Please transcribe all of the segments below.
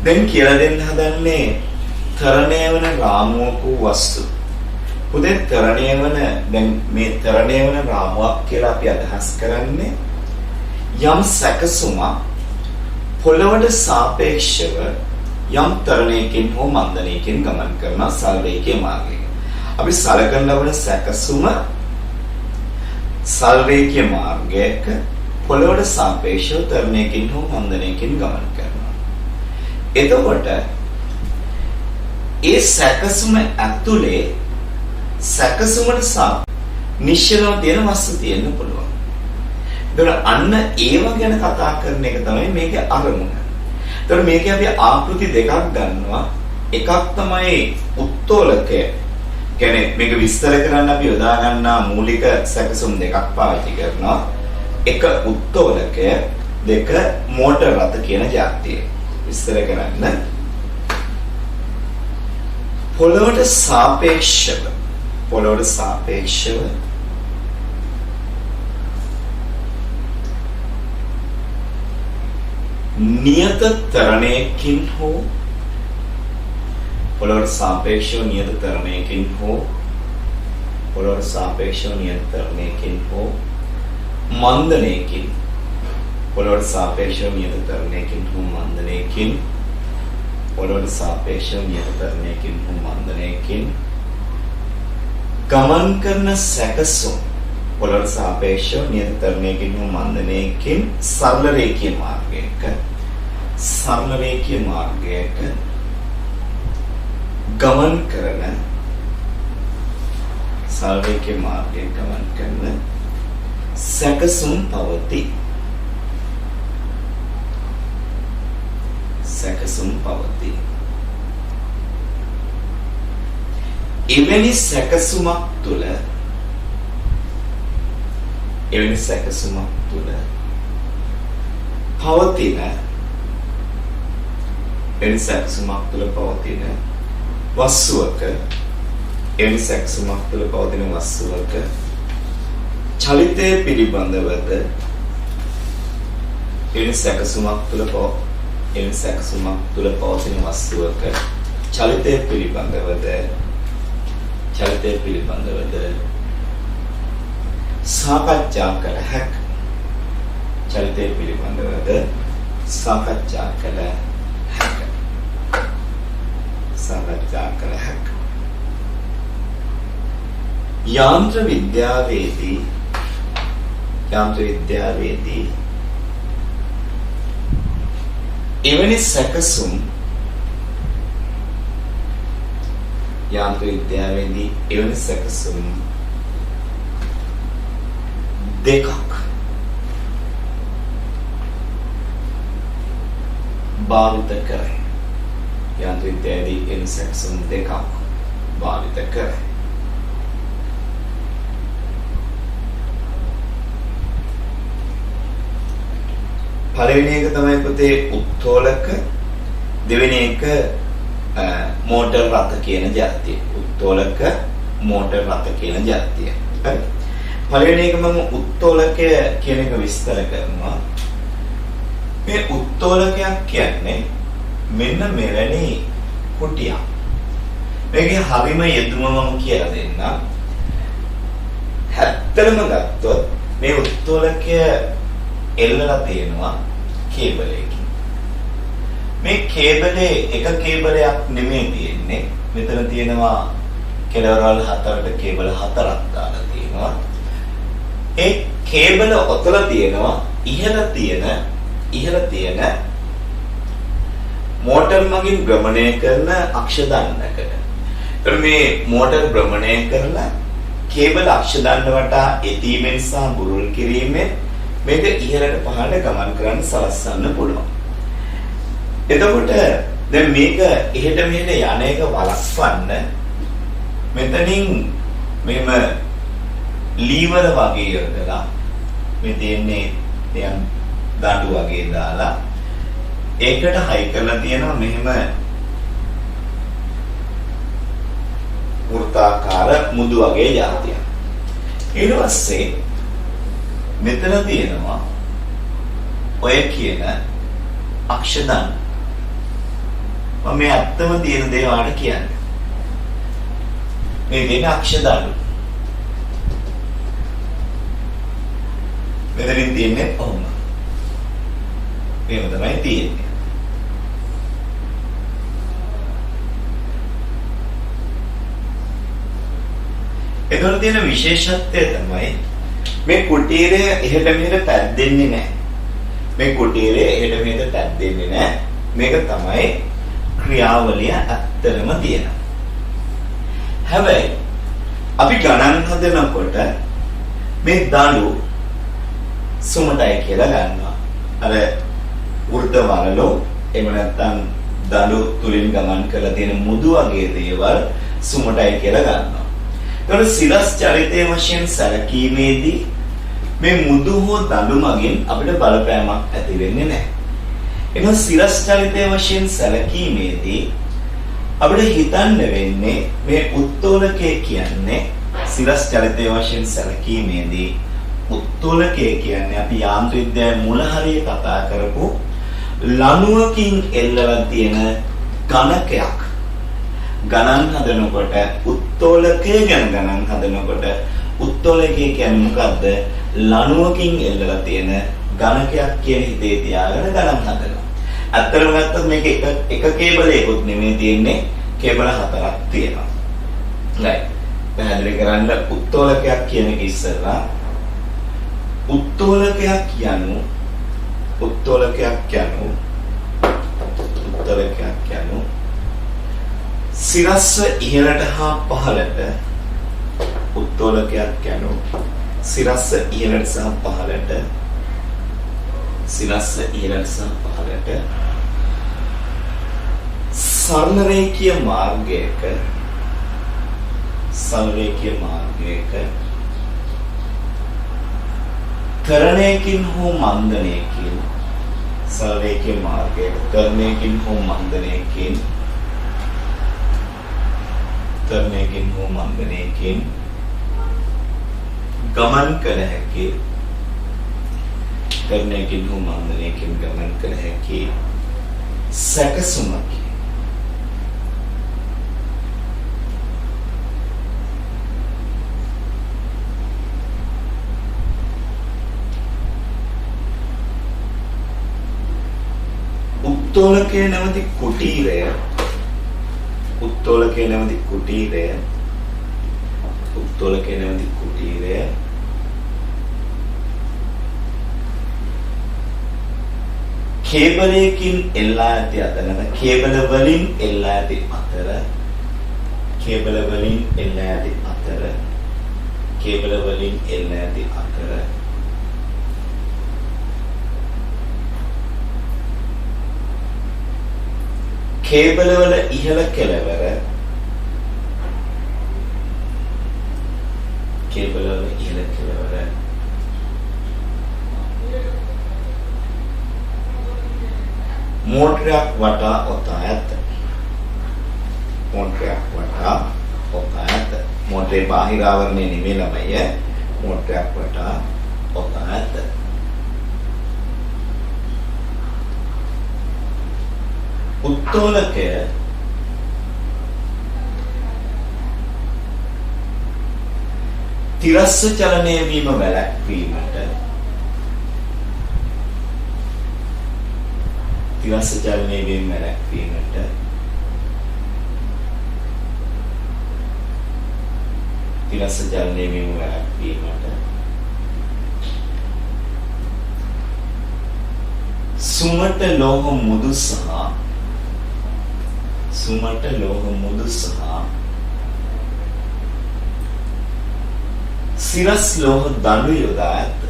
දැන් කියලා දෙන්න හදන්නේ තරණය වන රාමුවක වස්තු. පුතේ තරණය වන දැන් මේ තරණය වන රාමුවක් කියලා අපි අදහස් කරන්නේ යම් සැකසුමක් පොළවට සාපේක්ෂව යම් තරණයකින් හෝ මන්දනයකින් ගමන් කරන සල්රේඛීය මාර්ගයක. අපි සලකන ලබන සැකසුම සල්රේඛීය මාර්ගයක පොළවට සාපේක්ෂව තරණයකින් හෝ මන්දනයකින් ගමන් කරනවා. එතකොට ඒ සැකසුම ඇතුලේ සැකසුමට නිශ්චලව තියෙන වස්තු තියෙන්න පුළුවන්. ඒතර අන්න ඒව ගැන කතා කරන එක තමයි මේකේ අරමුණ. ඒතර මේකේ අපි ආකෘති දෙකක් ගන්නවා. එකක් තමයි උත්තෝලකය. කියන්නේ මේක විස්තර කරන්න අපි යොදා ගන්නා මූලික සැකසුම් දෙකක් පාවිච්චි කරනවා. එක උත්තෝලකය, දෙක මෝටර රථ කියන જાතිය. විස්තර කරන්න පොළොවට සාපේක්ෂව නියත තරණයකින් හෝ පොළොවට සාපේක්ෂව නියත තරණයකින් හෝ මන්දනයකින් පොළොවට සාපේක්ෂව නියත තරණයකින් හෝ මන්දනයකින් පොළොවට සාපේක්ෂව නියත තරණයකින් හෝ මන්දනයකින් ගමන් කරන සැකසුම් පොළොවට සාපේක්ෂව නියත තරණයකින් හෝ මන්දනයකින් සරල රේඛීය මාර්ගයක ගමන් කරන සැකසුම් පවතී. එවැනි සැකසුමක් තුළ පවතින වස්තුවක චලිතය පිළිබඳවද සාකච්ඡා කළ හැක. යාන්ත්‍ර විද්‍යාවේදී එවැනි සැකසුම් දෙකක් භාවිත කරයි. යාන්ත්‍ර විද්‍යාවේදී එවැනි සැකසුම් දෙකක් භාවිත කරයි. පළවෙනි එක තමයි පුතේ උත්තෝලක, දෙවෙනි එක මෝටර රථ කියන જાතිය. හරි. පළවෙනි එක මම උත්තෝලකය කියන එක විස්තර කරනවා. මේ උත්තෝලකයක් කියන්නේ මෙන්න මෙවැනි කුටියක්. මේකේ හරිම යෙදුම මම කියලා දෙන්නම්. හැත්තලම ගත්තොත් මේ උත්තෝලකය එල්ලලා තියෙනවා කේබලයකින්. මේ කේබලේ එක කේබලයක් නෙමෙයි තියෙන්නේ. මෙතන තියෙනවා කෙළවරවල් 4ට කේබල 4ක් දාලා තියෙනවා. ඒ කේබල ඔතල තියෙනවා ඉහළ තියෙන මෝටර් මගින් භ්‍රමණය කරන අක්ෂ දණ්ඩකට. ඒතර මේ මෝටර් භ්‍රමණය කරලා කේබල අක්ෂ දණ්ඩ වටා එතීමෙන් සහ බුරුල් කිරීමෙන් මේක ඉහළට පහළට ගමන් කරන්න සලස්වන්න පුළුවන්. එතකොට දැන් මේක එහෙට මෙහෙට යන එක වළක්වන්න මෙතනින් මෙම ලීවර වගේ යොදලා මේ තියෙන්නේ නිකන් දඬු වගේ දාලා ඒකට හයි කරලා තියෙනවා මෙහෙම වෘත්තාකාර මුදු වගේ જાතියක්. ඊට පස්සේ මෙතන තියෙනවා ඔය කියන අක්ෂ දණ්ඩ. මම මේ ඇත්තම තියෙන දේ ඔයාලට කියන්නේ. මේ දෙන අක්ෂර දාන්න. මෙතනින් තියෙන්නේ ඔහොම. මේක තමයි තියෙන්නේ. ඒතර තියෙන විශේෂත්වය තමයි මේ කුටීරය එහෙට මෙහෙට පැද්දෙන්නේ නැහැ. මේ කුටීරය එහෙට මෙහෙට පැද්දෙන්නේ නැහැ. මේක තමයි ක්‍රියාවලිය ඇත්තටම තියෙනවා. හැබැයි අපි ගණන් හදනකොට මේ දඬු සුමටයි කියලා ගන්නවා. අර වෘත වලලෝ එහෙම නැත්නම් දඬු තුලින් ගමන් කරලා තියෙන මුදු වගේ දේවල් සුමටයි කියලා ගන්නවා. ඒතකොට සිරස් චරිතයේ වශයෙන් සැලකීමේදී මේ මුදු හෝ දඬු මගින් අපිට බලපෑමක් ඇති වෙන්නේ නැහැ. එනවා සිරස් චරිතයේ වශයෙන් සැලකීමේදී අපිට හිතන්න වෙන්නේ මේ උත්තෝලකය කියන්නේ සිරස් චරිතයේ වශයෙන් සැලකීමේදී උත්තෝලකය කියන්නේ අපි යාන්ත්‍රික විද්‍යාවේ මුල හරිය කතා කරපු ලණුවකින් එල්ලලා තියෙන ඝනකයක්. ගණන් හදනකොට උත්තෝලකය ගැන ගණන් හදනකොට උත්තෝලකය කියන්නේ මොකද්ද? ලණුවකින් එල්ලලා තියෙන ඝනකයක් කියන හිතේ තියාගෙන ගණන් හදනවා. අත්‍තරම ගත්තොත් මේක එක කේබලයකුත් නෙමෙයි තියෙන්නේ, කේබල හතරක් තියෙනවා. right. පැහැදිලි කරන්න උත්තෝලකයක් කියන එක ඉස්සෙල්ලා උත්තෝලකයක් යනු සිරස්ව ඉහළට හා පහළට උත්තෝලකයක් යනු සිරස්ව ඉහළට සහ පහළට සරල රේඛීය මාර්ගයක තරණයකින් හෝ මන්දනයකින් සරල රේඛීය මාර්ගයක තරණයකින් හෝ මන්දනයකින් ගමන් කළ හැකි සැකසුමකි. උත්තෝලකයේ නැමැති කුටීරය කේබලයකින් එල්ලා ඇති අතර කේබල වලින් එල්ලා ඇති අතර කේබල වල ඉහළ කෙළවර මෝටරයක් වටා ඔතා ඇත. මෝටරේ බාහිර ආවරණය නෙමෙයි ළමයි. මෝටරයක් වටා ඔතා ඇත. උත්තෝලකය තිරස්ස චලනය වීම වැළැක්වීමට සුමට ලෝහ මුදු සහ සිරස් ලෝහ දඬු යොදා ඇත.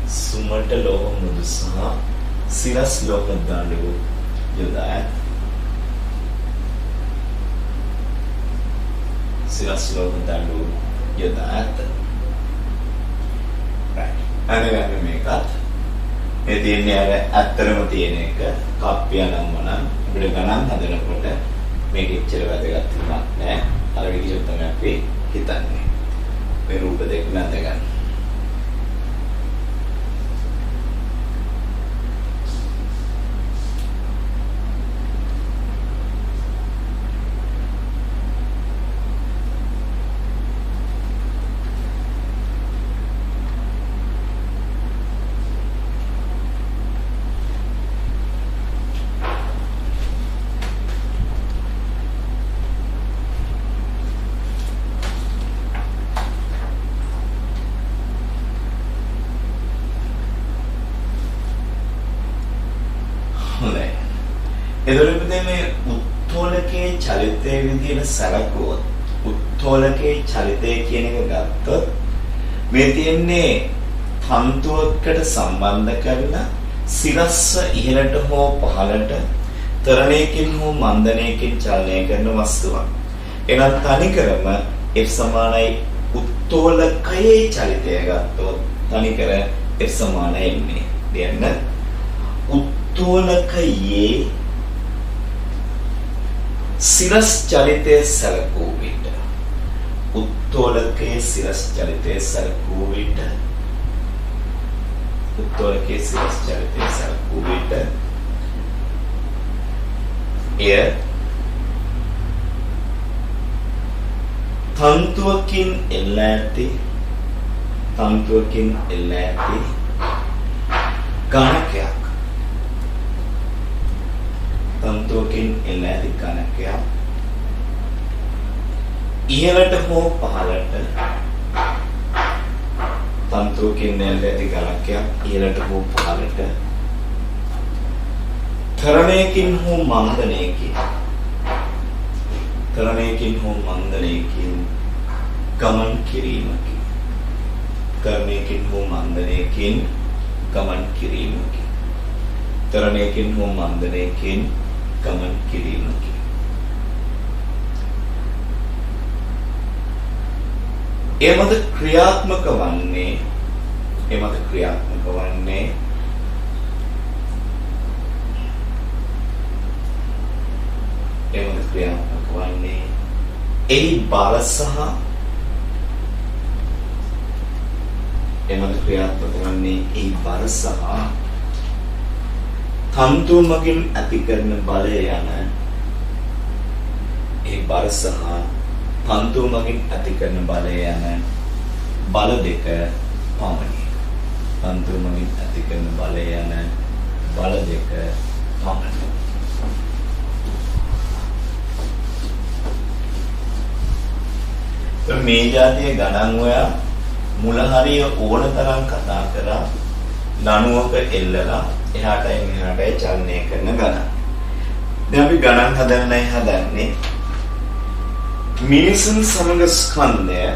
සුමට ලෝහ මුදු සහ සිරස් ලෝහ දඬු යොදා ඇත. අනගන්න මේකත් මේ තියෙන්නේ අර ඇත්තරම තියෙන එක කප්පිය නම් අපිට ගණන් හදනකොට මේක ඉච්චර වැදගත් නෑ. අර විදිහට තමයි අපි හිතන්නේ. මේ රූප දෙක නැත ගන්න. එතකොට මේ උත්තෝලකයේ චලිතයේ විදිහට සැලකුවොත් උත්තෝලකයේ චලිතය කියන එක ගත්තොත් මේ තියෙන්නේ තන්තුවකට සම්බන්ධ කරලා සිරස්ස ඉහළට හෝ පහළට තරණයකින් හෝ මන්දනයකින් චලනය කරන වස්තුවක්. එනත් තනිකරම F සමානයි උත්තෝලකයේ චලිතය ගත්තොත් තනිකර F සමානයි මේ. දෙන්න උත්තෝලකයේ සිරස් චලිතය සැලකූ විට උත්තෝලකයේ සිරස් චලිතය සැලකූ විට උත්තෝලකයේ සිරස් චලිතය සැලකූ විට එය තන්තුවකින් එල්ල ඇති ගණකයක් තන්තුවකින් එල්ල ඇති ගණකයක් ඉහළට හෝ පහළට තන්තුවකින් එල්ල ඇති ගණකයක් ඉහළට හෝ පහළට තරණයකින් හෝ මන්දනයකින් ගමන් කිරීමකි. තරණයකින් හෝ මන්දනයකින් ගමන් කිරීමකි. තරණයකින් හෝ මන්දනයකින් ගමන් කිරීමකි. එමද ක්‍රියාත්මක වන්නේ එහි බල සහ තන්තු මගින් ඇති කරන බලය යන බල දෙක පමණි. තන්තු මගින් ඇති කරන බලය යන බල දෙක පමණි. මේ જાතිය ගණන් ඔයා මුල හරිය ඕන තරම් කතා කරා ලණුවක එල්ලලා එහාටයි මෙහාටයි චලනය කරන ගණන්. දැන් අපි ගණන් හදන්නේ මිනිසුන් සමග ස්කන්ධය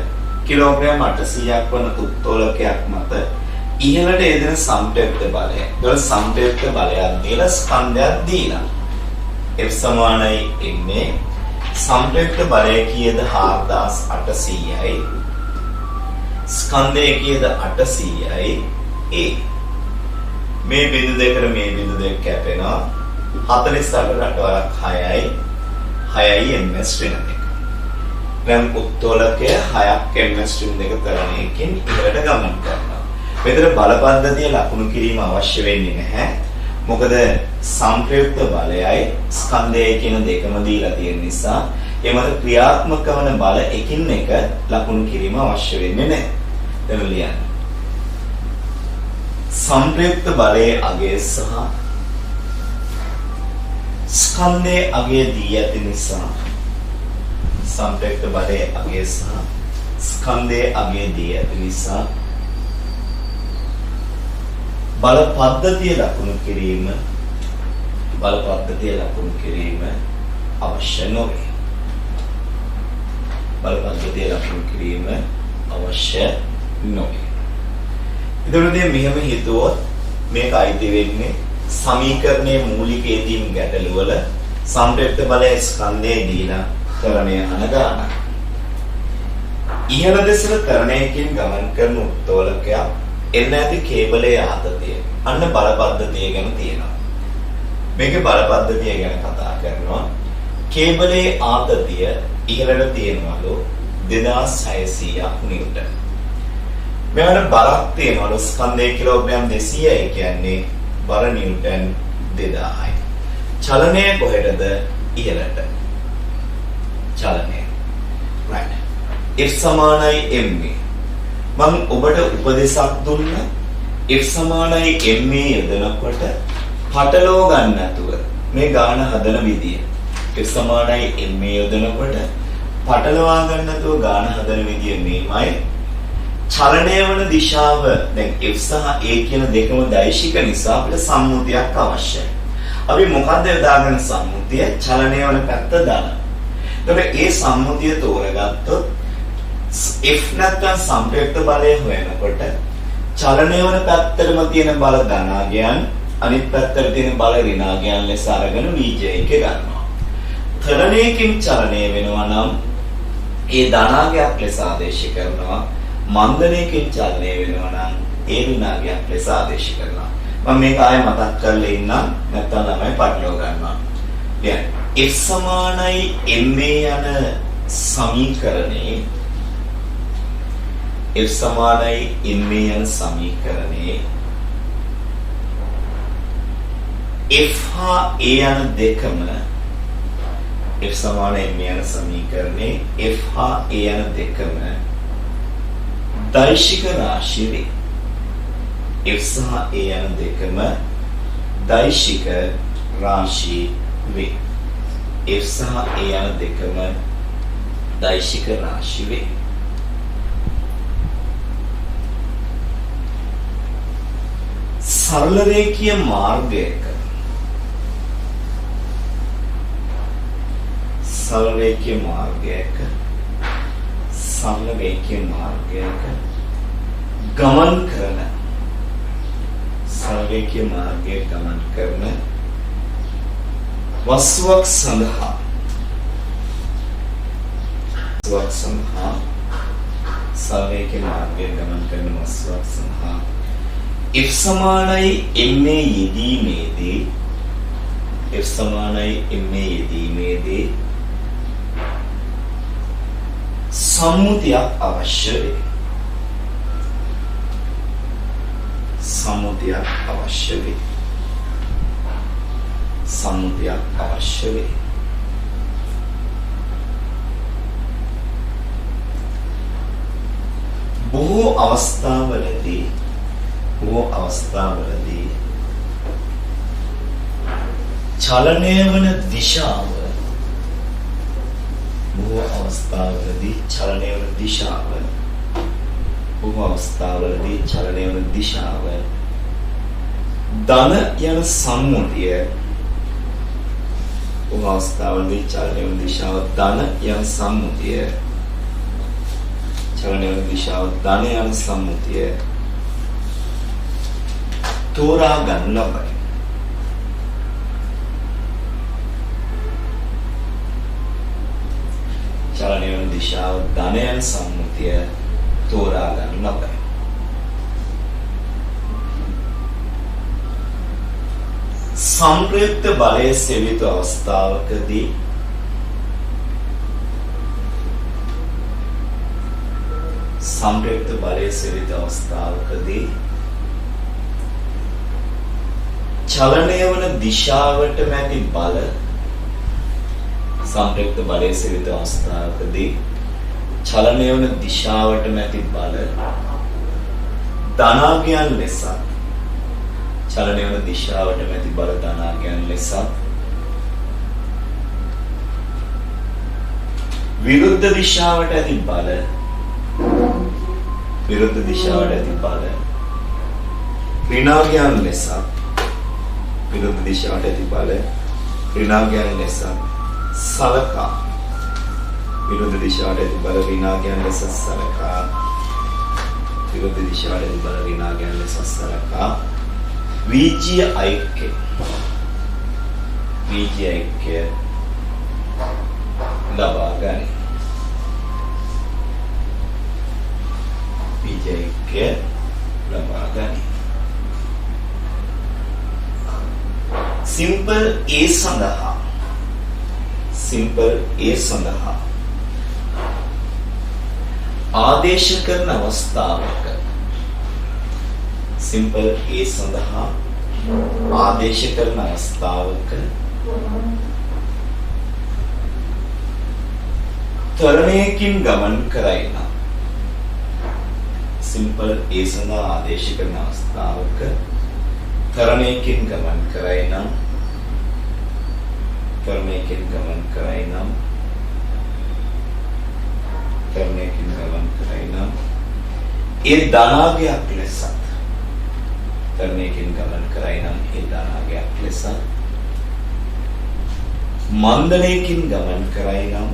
කිලෝග්‍රෑම් 800ක් වන උත්තෝලකයක් මත ඉහළට යෙදෙන සම්ප්‍රයුක්ත බලය. ඒවල සම්ප්‍රයුක්ත බලයක් දීලා ස්කන්ධයක් දීලා F සමානයි එන්නේ සම්ප්‍රයුක්ත බලය කීයද 4800යි ස්කන්ධය කීයද 800යි A මේ බිඳු දෙකට මේ බිඳු දෙක කැපෙනවා 48ට වරක් 6යි ms ශ්‍රේණ දෙක. දැන් උත්තෝලකය 6ක් ms ශ්‍රේණ දෙක තරණයකින් ඉහළට ගමන් කරනවා. මෙතන බල පද්ධතිය ලකුණු කිරීම අවශ්‍ය වෙන්නේ නැහැ. මොකද සම්ප්‍රයුක්ත බලයයි ස්කන්ධයයි කියන දෙකම දීලා තියෙන නිසා එමත ක්‍රියාත්මක වන බල එකින් එක ලකුණු කිරීම අවශ්‍ය වෙන්නේ නැහැ. දැන් ලියන්න. සම්ප්‍රයුක්ත බලයේ අගය සහ ස්කන්ධයේ අගය දී ඇති නිසා සම්ප්‍රයුක්ත බලයේ අගය සහ ස්කන්ධයේ අගය දී ඇති නිසා බල පද්ධතිය ලකුණු කිරීම අවශ්‍ය නොවේ. එතනදී මෙහෙම හිතුවොත් මේක අයිති වෙන්නේ සමීකරණයේ මූලික යෙදීම් ගැටළු වල සම්ප්‍රයුක්ත බලයේ ස්කන්ධයේ දීලා තරණය අන ගන්න. ඉහළ දෙසට තරණයකින් ගමන් කරන උත්තෝලකයක් එන්න ඇති කේබලයේ ආතතිය. අන්න බල පද්ධතිය ගැන තියෙනවා. මේකේ බල පද්ධතිය ගැන කතා කරනවා. කේබලයේ ආතතිය ඉහළට තියෙනවලු 2600ක් නිව්ටන්. මෙවන බලක් තියෙනවලු ස්කන්ධය කිලෝග්‍රෑම් 200යි කියන්නේ බර නිව්ටන් 2000යි. චලනය කොහෙටද? ඉහළට. චලනය. right. F සමානයි ma. මම ඔබට උපදේශක් දුන්නා F සමානයි ma යොදනකොට පටලව ගන්න නැතුව මේ ගාන හදන විදිය. F සමානයි ma යොදනකොට පටලවා ගන්න නැතුව ගාන හදන විදිය මේමයි. චලනය වන දිශාව දැන් F සහ A කියන දෙකම දෛශික නිසා අපිට සම්මුතියක් අවශ්‍යයි. අපි මොකද්ද යොදාගෙන සම්මුතිය චලනය වන පැත්ත දාන. එතකොට ඒ සම්මුතිය තෝරගත්තොත් F නැත්නම් සම්ප්‍රයුක්ත බලය හොයනකොට චලනය වන පැත්තටම තියෙන බල ධනාගයන් අනිත් පැත්තට තියෙන බල ඍණාගයන් ලෙස අරගෙන Vj එක ගන්නවා. ත්වරණයකින් චලනය වෙනවා නම් ඒ ධනාගයක් ලෙස ආදේශ කරනවා. මන්දනයකින් චලනය වෙනවා නම් ඒ ඍණාගයක් ලෙස ආදේශ කරනවා. මම මේක ආයෙ මතක් කරලා ඉන්නම් නැත්නම් ළමයි පටලව ගන්නවා. දැන් F සමානයි ma යන සමීකරණේ F සමානයි ma යන සමීකරණේ F හා a යන දෙකම F සමානයි ma යන සමීකරණේ F හා a යන දෙකම දෛශික රාශි වේ. F සහ a යන දෙකම දෛශික රාශි වේ. F සහ a යන දෙකම දෛශික රාශි වේ. සරල රේඛීය මාර්ගයක ගමන් කරන වස්තුවක් සඳහා සරල රේඛීය මාර්ගයක ගමන් කරන වස්තුවක් සඳහා F සමානයි ma යෙදීමේදී සම්මුතියක් අවශ්‍ය වේ. බොහෝ අවස්ථාවලදී චලනය වන දිශාව ධන යන සම්මුතිය තෝරා ගන්න ලබයි. චලනය වන දිශාව ධන යන සම්මුතිය තෝරා ගන්න ලබයි. සම්ප්‍රයුක්ත බලයේ සෙවිතු අවස්ථාවකදී චලනය වන දිශාවට මැති බල සම්ප්‍රයුක්ත බලයේ සෙවිතු අවස්ථාවකදී චලනය වන දිශාවට මැති බල ධනාගයන් ලෙස චලනය වන දිශාවට මැති බල ධනාගයන් ලෙස විරුද්ධ දිශාවට ඇති බල ඍණාගයන් ලෙස සලකා වීජීය ඓක්‍ය ලබා ගනී. සිම්පල් A සඳහා ආදේශ කරන අවස්ථාවක ත්වරණයකින් ගමන් කරයි නම් ත්වරණයකින් ගමන් කරයි නම් ඒ ධනාගයක් ලෙස මන්දලයකින් ගමන් කරයි නම්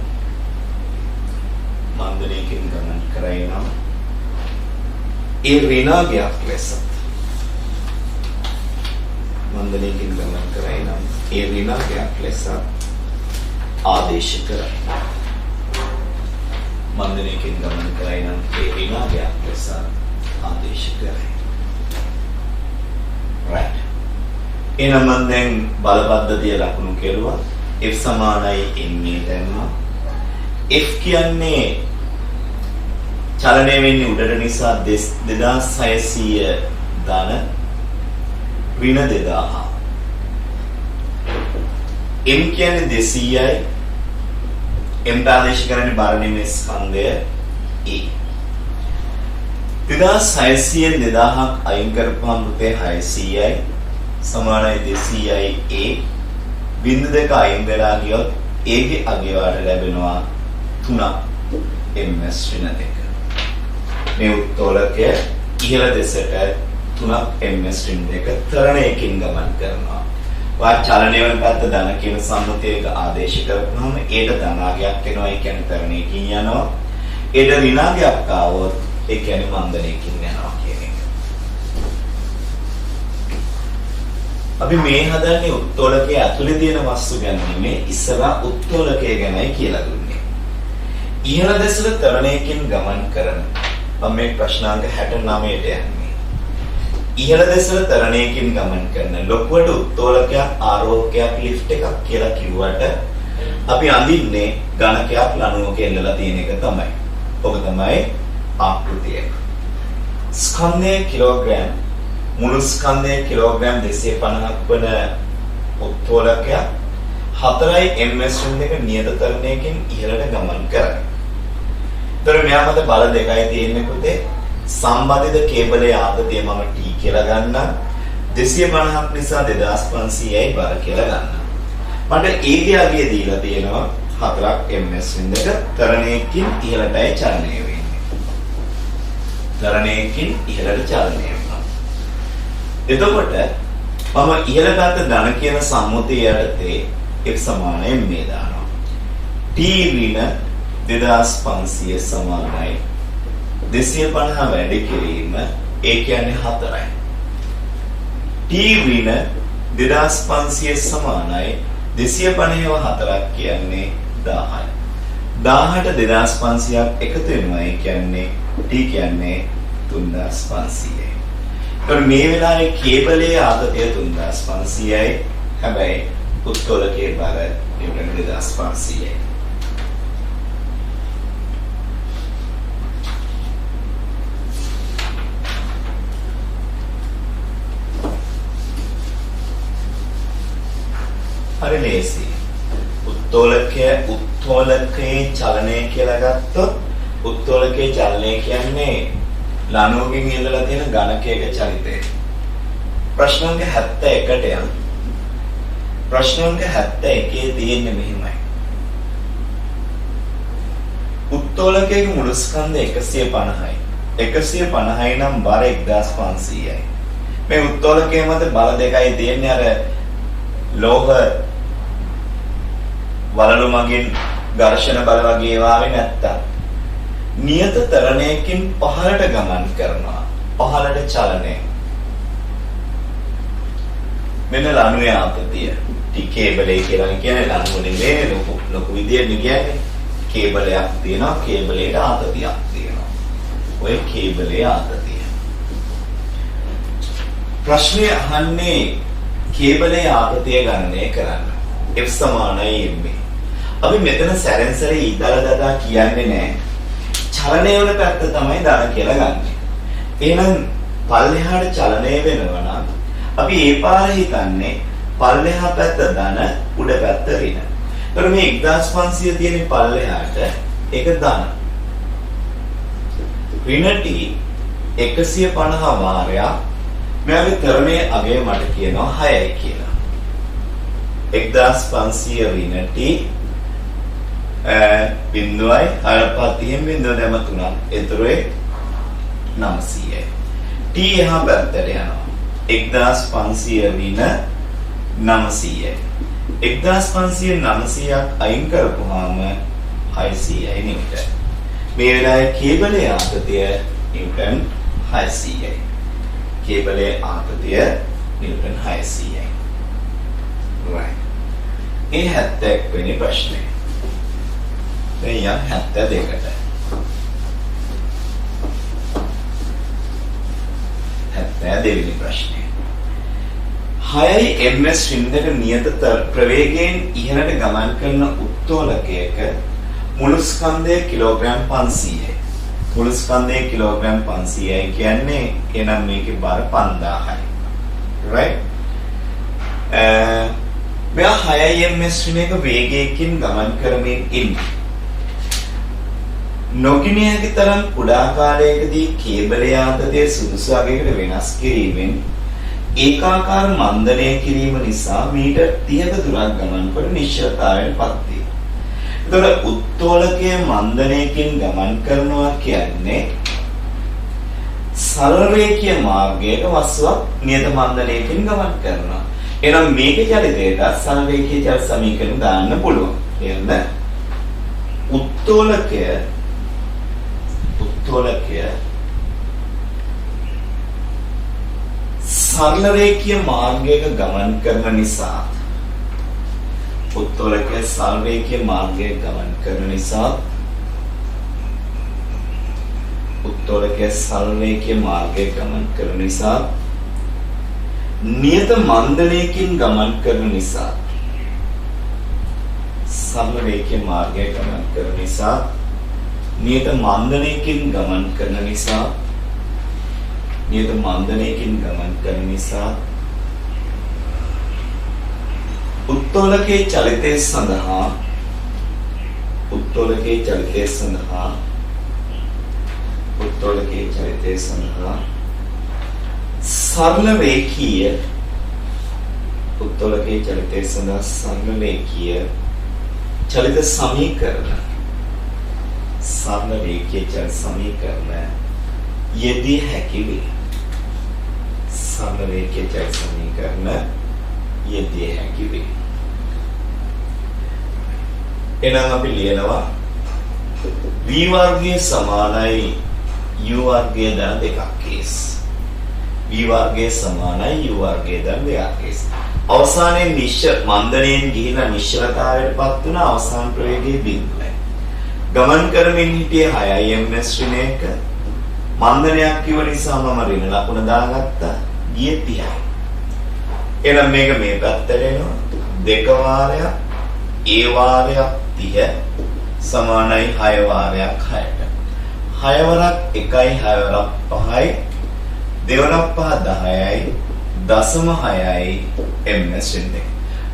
ඒ ඍණාගයක් ලෙස මන්දලයකින් ගමන් කරයි නම් ඒ ඍණාගයක් ලෙස ආදේශ කරයි. මන්දලයකින් ගමන් කරයි නම් ඒ ඍණාගයක් ලෙස ආදේශ කරයි. right. එහෙනම් මම දැන් බල පද්ධතිය ලකුණු කෙරුවා. F සමානයි MA දැම්මා. F කියන්නේ චලනය වෙන්නේ උඩට නිසා 2600 ධන ඍණ 2000. M කියන්නේ 200යි. M ආදේශ කරන්නේ බර නිමේ ස්කන්ධය E. 2600 2000ක් අයින් කරපුවම පුතේ 600යි සමානයි 200යි A. බිංදු දෙක අයින් වෙලා ගියොත් A ගේ අගයවට ලැබෙනවා 3ක් ms ඍණ 2. මේ උත්තෝලකය ඉහළ දෙසට 3ක් ms ඍණ 2 තරණයකින් ගමන් කරනවා. වා චලනය වන පැත්ත ධන කියන සම්මුතියක ආදේශ කරපුවාම ඒට ධනාගයක් එනවා. ඒ කියන්නේ තරණයකින් යනවා. ඒට ඍණාගයක් ආවොත් ඒ කියන්නේ මන්දනයකින් යනවා කියන එක. අපි මේ හදන්නේ උත්තෝලකයේ ඇතුලේ තියෙන වස්තු ගැන නෙමෙයි, ඉස්සරහා උත්තෝලකය ගැනයි කියලා දුන්නේ. ඉහළ දෙසට තරණයකින් ගමන් කරන මම මේ ප්‍රශ්නාංක 69ට යන්නේ. ඉහළ දෙසට තරණයකින් ගමන් කරන ලොකුවට උත්තෝලකයක් ආරෝහකයක් ලිෆ්ට් එකක් කියලා කිව්වට අපි අඳින්නේ ඝනකයක් ලණුවක එල්ලලා තියෙන එක තමයි. ඔක තමයි ආකෘතිය. ස්කන්ධය කිලෝග්‍රෑම් මුළු ස්කන්ධය කිලෝග්‍රෑම් 250ක් වන උත්තෝලකයක් 4යි ms ඍණ 2 නියත තරණයකින් ඉහළට ගමන් කරයි. ඒතර මෙයා මත බල දෙකයි තියෙන්නේ පුතේ. සම්බන්ධිත කේබලයේ ආතතිය මම T කියලා ගන්නම්. 250ක් නිසා 2500යි බර කියලා ගන්නම්. මට A ගේ අගය දීලා තියෙනවා 4ක් ms ඍණ 2 තරණයකින් ඉහළටයි චලනය වෙන්නේ. තරණයකින් ඉහළට චලනය වෙනවා. එතකොට මම ඉහළ පැත්ත ධන කියන සම්මුතිය යටතේ F සමානයි මේ දානවා. T ඍණ 2500 සමානයි 250 වැඩි කිරීම ඒ කියන්නේ 4යි. T ඍණ 2500 සමානයි 250ව 4ක් කියන්නේ 1000යි. 1000ට 2500ක් එකතු වෙනවා. ඒ කියන්නේ T කියන්නේ 3500යි. ඒතර මේ වෙලාවේ කේබලයේ ආතතිය 3500යි. හැබැයි උත්තෝලකයේ බර නිව්ටන් 2500යි. හරි ලේසි. උත්තෝලකයේ චලනය කියලා ගත්තොත් උත්තෝලකයේ චලනය කියන්නේ ලණුවකින් ඉඳලා තියෙන ඝනකයක චලිතය. ප්‍රශ්න අංක 71ට යන්න. ප්‍රශ්න අංක 71 තියෙන්නේ මෙහිමයි. උත්තෝලකයේ මුළු ස්කන්ධය 150යි. 150යි නම් බර 1500යි. මේ උත්තෝලකයේ මත බල දෙකයි තියෙන්නේ. අර ලෝහ වලලු මගින් ඝර්ෂණ බල වගේ ඒවාවේ නැත්තම් නියත තරණයකින් පහළට ගමන් කරනවා. පහළට චලනය. මෙන්න ලණුවේ ආතතිය. කේබලේ කියලා කියන්නේ ලණුව නෙමෙයි ලොකු විදියට කියන්නේ. කේබලයක් තියෙනවා. කේබලේට ආතතියක් තියෙනවා. ඔය කේබලේ ආතතිය. ප්‍රශ්නේ අහන්නේ කේබලයේ ආතතිය ගණනය කරන්න. F සමානයි MA. අපි මෙතන සැරෙන් සැරේ ඉදලා දදා කියන්නේ නැහැ. චලනය වන පැත්ත තමයි ධන කියලා ගන්නෙ. එහෙනම් පල්ලෙහාට චලනය වෙනවා නම් අපි ඒ පාර හිතන්නේ පල්ලෙහා පැත්ත ධන උඩ පැත්ත ඍණ. ඒතර මේ 1500 තියෙන පල්ලෙහාට ඒක ධන. ඍණ T 150 වාරයක් මෙයාගේ තරණයේ අගය මට කියනවා 6යි කියලා. 1500 ඍණ T බිඳුවයි 6.30 බිඳුව දැම 3ක්. ඒතරේ 900යි. T එහා පැත්තට යනවා. 1500 ඍණ 900යි. 1500 900ක් අයින් කරපුවාම 600යි නිව්ටන්. මේ වෙලාවේ කේබලයේ ආතතිය නිව්ටන් 600යි. කේබලයේ ආතතිය නිව්ටන් 600යි. right. ඒ 71 වෙනි ප්‍රශ්නේ. දැන් යම් 72ට. 72 වෙනි ප්‍රශ්නේ. 6 ms රින්දක නියත ප්‍රවේගයෙන් ඉහළට ගමන් කරන උත්තෝලකයක මුළු ස්කන්ධය කිලෝග්‍රෑම් 500යි. මුළු ස්කන්ධය කිලෝග්‍රෑම් 500යි කියන්නේ එනම් මේකේ බර 5000යි. right? මෙයා 6 ms රින්දක වේගයකින් ගමන් කරමින් ඉන්නේ. නොගිනිය හැකි තරම් කුඩා කාලයකදී කේබලයේ ආතතිය සුදුසු අගයකට වෙනස් කිරීමෙන් ඒකාකාර මන්දනය කිරීම නිසා මීටර් 30ක දුරක් ගමන් කොට නිශ්චලතාවයට පත් වේ. එතකොට උත්තෝලකයේ මන්දනයකින් ගමන් කරනවා කියන්නේ සරල රේඛීය මාර්ගයක වස්තුවක් නියත මන්දනයකින් ගමන් කරනවා. එහෙනම් මේකේ චලිතයට සරල රේඛීය චල සමීකරණ දාන්න පුළුවන්. එන්න උත්තෝලකය සරල රේඛීය මාර්ගයක ගමන් කරන නිසා උත්තෝලකයේ සරල රේඛීය මාර්ගයක ගමන් කරන නිසා නියත මන්දනයකින් ගමන් කරන නිසා සරල රේඛීය මාර්ගයක ගමන් කරන නිසා නියත මන්දනයකින් ගමන් කරන නිසා උත්තෝලකයේ චලිතය සඳහා සරල රේඛීය චලිත සමීකරණ යෙදී හැකි වේ. එහෙනම් අපි ලියනවා v වර්ගය සමානයි u වර්ගය දන දෙකක් කේස්. v වර්ගය සමානයි u වර්ගය දන දෙකක් කේස්. අවසානයේ මන්දනයෙන් ගිහිලා නිශ්චලතාවයටපත් වුණ අවසාන ප්‍රවේගයේ බිඳුවයි. ගමන් කරමින් හිටියේ 6 ms ශ්‍රේණියක මන්දනයක් කිව නිසා මම ඍණ ලකුණ දාගත්තා. ගියේ 30යි. එහෙනම් මේක මේ පැත්තට එනවා. දෙක වාරයක් a වාරයක් 30 සමානයි 6 වාරයක් 6ට. 6 වරක් 1යි 6 වරක් 5යි දෙවරක් 5 10යි 0.6යි ms ශ්‍රේණිය.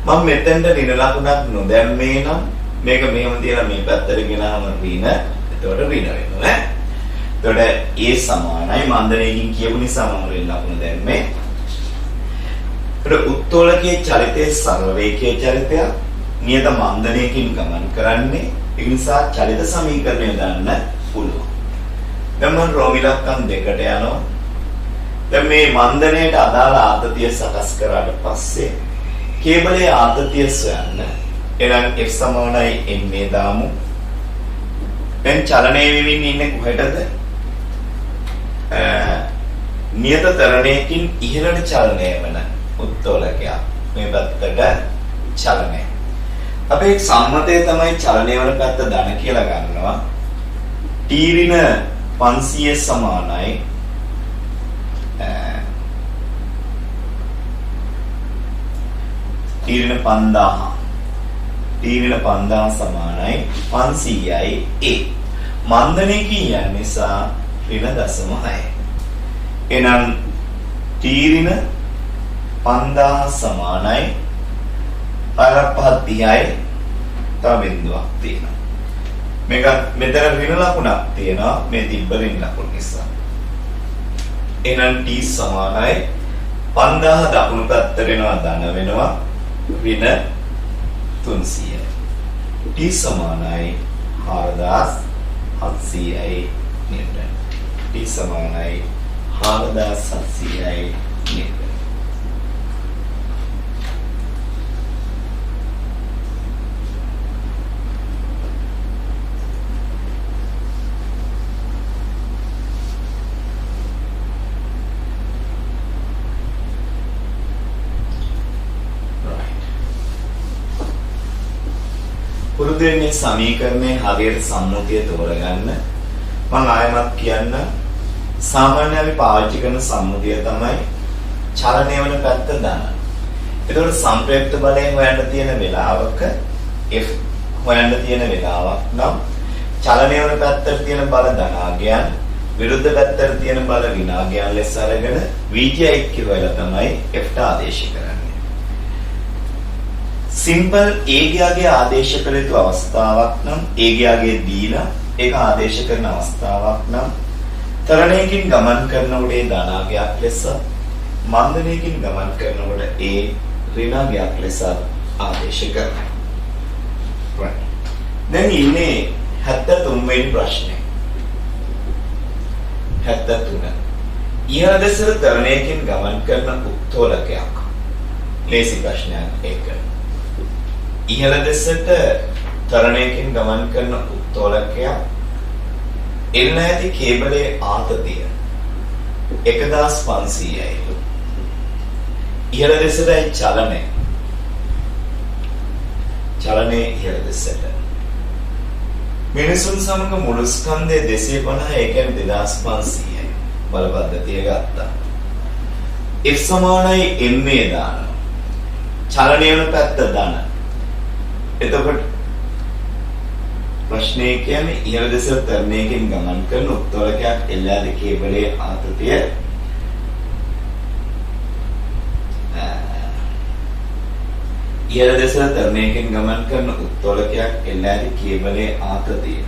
මම මෙතෙන්ට ඍණ ලකුණක් නොදැම්මේ නම් මේක මෙහෙම තියලා මේ පැත්තට ගෙනාම ඍණ. එතකොට ඍණ වෙනවා ඈ. එතකොට A සමානයි මන්දනයකින් කියපු නිසා මම ඍණ ලකුණ දැම්මේ. එතකොට උත්තෝලකයේ චලිතයේ සරල රේඛීය චලිතයක් නියත මන්දනයකින් ගමන් කරන්නේ. ඒ නිසා චලිත සමීකරණය දාන්න පුළුවන්. දැන් මම රෝම ඉලක්කම් දෙකට යනවා. දැන් මේ මන්දනයට අදාළ ආතතිය සකස් කරාට පස්සේ කේබලයේ ආතතිය සොයන්න. එහෙනම් F සමානයි ma දාමු. දැන් චලනය වෙමින් ඉන්නේ කොහෙටද? නියත තරණයකින් ඉහළට චලනය වෙන උත්තෝලකයක්. මේ පැත්තට චලනය. අපේ සම්මතය තමයි චලනය වල පැත්ත ධන කියලා ගන්නවා. t ඍණ 500 සමානයි t ඍණ 5000 සමානයි 500යි a. මන්දනය කියන නිසා ඍණ 0.6. එහෙනම් t ඍණ 5000 සමානයි 530යි. තව බිඳුවක් තියෙනවා. මේක මෙතන ඍණ ලකුණක් තියෙනවා මේ තිබ්බ ඍණ ලකුණ නිසා. එහෙනම් t සමානයි 5000 දකුණු පැත්තට එනවා ධන වෙනවා ඍණ 300යි. t සමානයි 4700යි නිව්ටන්. t සමානයි 4700යි නිව්ටන්. පුරුදු වෙන්නේ සමීකරණයේ හරියට සම්මුතිය තෝරගන්න. මම ආයෙමත් කියන්න සාමාන්‍යයෙන් අපි පාවිච්චි කරන සම්මුතිය තමයි චලනය වන පැත්ත ධන. ඒතකොට සම්ප්‍රයුක්ත බලය හොයන්න තියෙන වෙලාවක F හොයන්න තියෙන වෙලාවක් නම් චලනය වන පැත්තට තියෙන බල ධනාගයන් විරුද්ධ පැත්තට තියෙන බල ඍණාගයන් ලෙස අරගෙන VGI කියලා තමයි F ට ආදේශ කරන්නේ. සිම්පල් A ගියාගේ ආදේශ කළ යුතු අවස්ථාවක් නම් A ගියාගේ දීලා ඒක ආදේශ කරන අවස්ථාවක් නම් තරණයකින් ගමන් කරනකොට ඒ ධනාගයක් ලෙස මන්දනයකින් ගමන් කරනකොට ඒ ඍණාගයක් ලෙස ආදේශ කරනවා. right. දැන් ඉන්නේ 73 වෙනි ප්‍රශ්නේ. 73. ඉහළ දෙසට තරණයකින් ගමන් කරන උත්තෝලකයක්. ලේසි ප්‍රශ්නයක් ඒක. ඉහළ දෙසට තරණයකින් ගමන් කරන උත්තෝලකයක් එල්ල ඇති කේබලයේ ආතතිය 1500යි. ඉහළ දෙසටයි චලනය. චලනයේ ඉහළ දෙසට. මිනිසුන් සමග මුළු ස්කන්ධය 250 ඒ කියන්නේ 2500යි. බල පද්ධතිය ගත්තා. F සමානයි ma දානවා. චලනය වෙන පැත්ත දාන. එතකොට ප්‍රශ්නේ කියන්නේ ඉහළ දෙසට තරණයකින් ගමන් කරන උත්තෝලකයක් එල්ලාද කේබලයේ ආතතිය ඉහළ දෙසට තරණයකින් ගමන් කරන උත්තෝලකයක් එල්ලාද කේබලයේ ආතතිය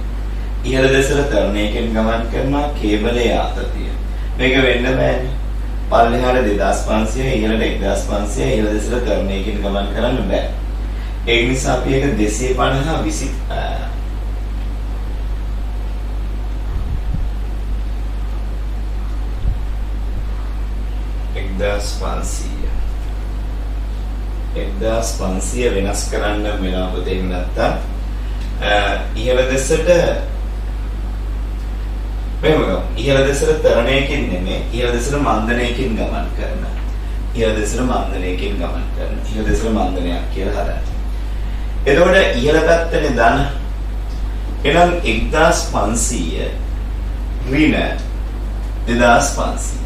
ඉහළ දෙසට තරණයකින් ගමන් කරන කේබලයේ ආතතිය මේක වෙන්න බෑනේ පල්ලෙහාට 2500 ඉහළට 1500 ඉහළ දෙසට තරණයකින් ගමන් කරන්න බෑ ඒ නිසා අපි ඒක 250 1500 වෙනස් කරන්න වෙනවා පුතේ නැත්තම් ඉහළ දෙසට මෙහෙම ඉහළ දෙසට තරණයකින් නෙමෙයි ඉහළ දෙසට මන්දනයකින් ගමන් කරන ඉහළ දෙසට මන්දනයකින් ගමන් කරන ඉහළ දෙසට මන්දනයක් කියලා හදන්න. එතකොට ඉහළ පැත්තනේ ධන එහෙනම් 1500 ඍණ 2500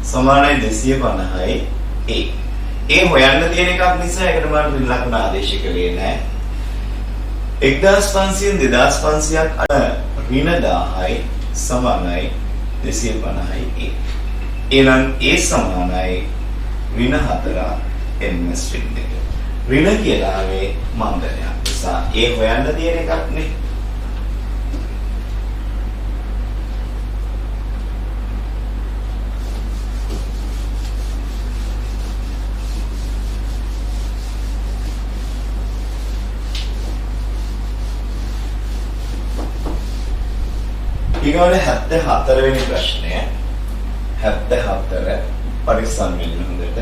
සමානයි 250යි A. ඒ හොයන්න තියෙන එකක් නිසා ඒකට මම ඍණ ආදේශ කළේ නැහැ. 1500 2500ක් ඍණ 1000යි සමානයි 250යි A. එහෙනම් A සමානයි ඍණ 4 ns ඍණ එක. ඍණ කියලා ආවේ මන්දනයක් නිසා ඒ හොයන්න තියෙන එකක් නේ. ඊගොල්ලෝ 74 වෙනි ප්‍රශ්නය 74 පරිස්සම් වෙන්න හොඳට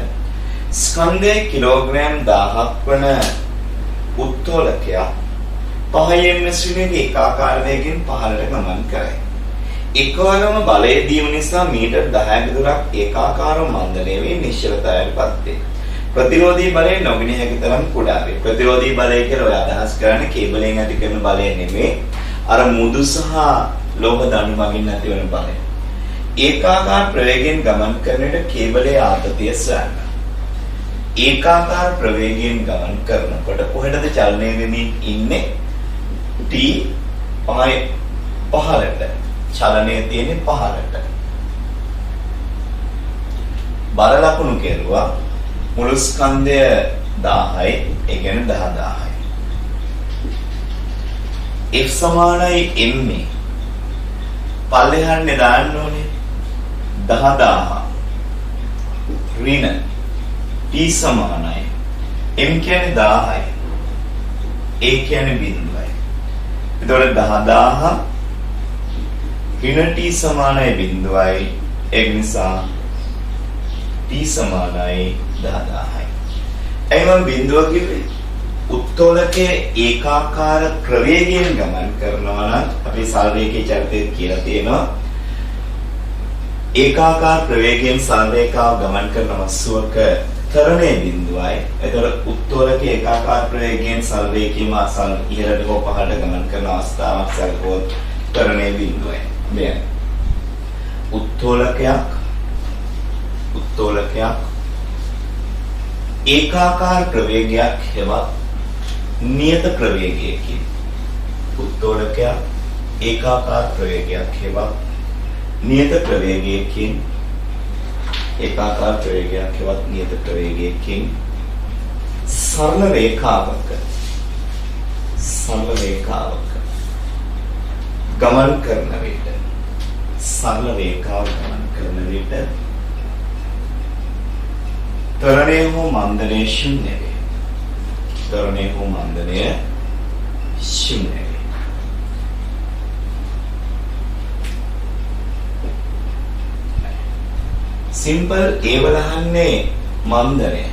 ස්කන්ධයේ කිලෝග්‍රෑම් 1000ක් වන උත්තෝලකයක් පහයෙන් ශ්‍රේණියේ ඒකාකාර වේගයෙන් පහළට ගමන් කරයි. එකවරම බලය දීම නිසා මීටර් 10ක දුරක් ඒකාකාරව මන්දනය වී නිශ්චලතාවයටපත් වේ. ප්‍රතිරෝධී බලය නොගිනිය හැකි තරම් කුඩා වේ. ප්‍රතිරෝධී බලය කියලා ඔය අදහස් කරන්නේ කේබලයෙන් ඇති කරන බලය නෙමෙයි. අර මුදු සහ ලෝහ දණු මගින් ඇති වෙන බලය. ඒකාකාර ප්‍රවේගයෙන් ගමන් කරන විට කේබලයේ ආතතිය සෑහෙන. ඒකාකාර ප්‍රවේගයෙන් ගමන් කරනකොට කොහෙටද චලනය වෙමින් ඉන්නේ? T පහළට. චලනය තියෙන්නේ පහළට. බර ලකුණු කෙරුවා මුළු ස්කන්ධය 1000යි, ඒ කියන්නේ 10000යි. F සමානයි ma. පල්ලෙහාන්නේ දාන්න ඕනේ 10000 ඍණ T සමානයි m කියන්නේ 1000යි a කියන්නේ බිඳුවයි. එතකොට 10000 ඍණ T සමානයි බිඳුවයි. ඒ නිසා T සමානයි 10000යි. එයි මම බිඳුව කිව්වේ උත්තෝලකයේ ඒකාකාර ප්‍රවේගයෙන් ගමන් කරනවා නම් අපි සල්රේඛී චරිතයේ කියලා තියෙනවා ඒකාකාර ප්‍රවේගයෙන් සල්රේඛාව ගමන් කරන වස්තුවක තරණයේ බිඳුවයි. එතකොට උත්තෝලක ඒකාකාර ප්‍රවේගයෙන් සල්වේගීම අසල් ඉහළට හෝ පහළට ගමන් කරන අවස්ථාවක් සැලකුවොත් තරණයේ බිඳුවයි. මෙය උත්තෝලකයක් ඒකාකාර ප්‍රවේගයක් හෙවත් නියත ප්‍රවේගයකින් උත්තෝලකයක් ඒකාකාර ප්‍රවේගයක් හෙවත් නියත ප්‍රවේගයකින් ඒකාකාර ප්‍රවේගයක් හෙවත් නියත ප්‍රවේගයකින් සරල රේඛාවක ගමන් කරන විට සරල රේඛාව ගමන් කරන විට ත්වරණය හෝ මන්දනය ශුන්‍ය වේ. ත්වරණය හෝ මන්දනය ශුන්‍ය වේ. සිම්පල් ඒ වලහන්නේ මන්දනය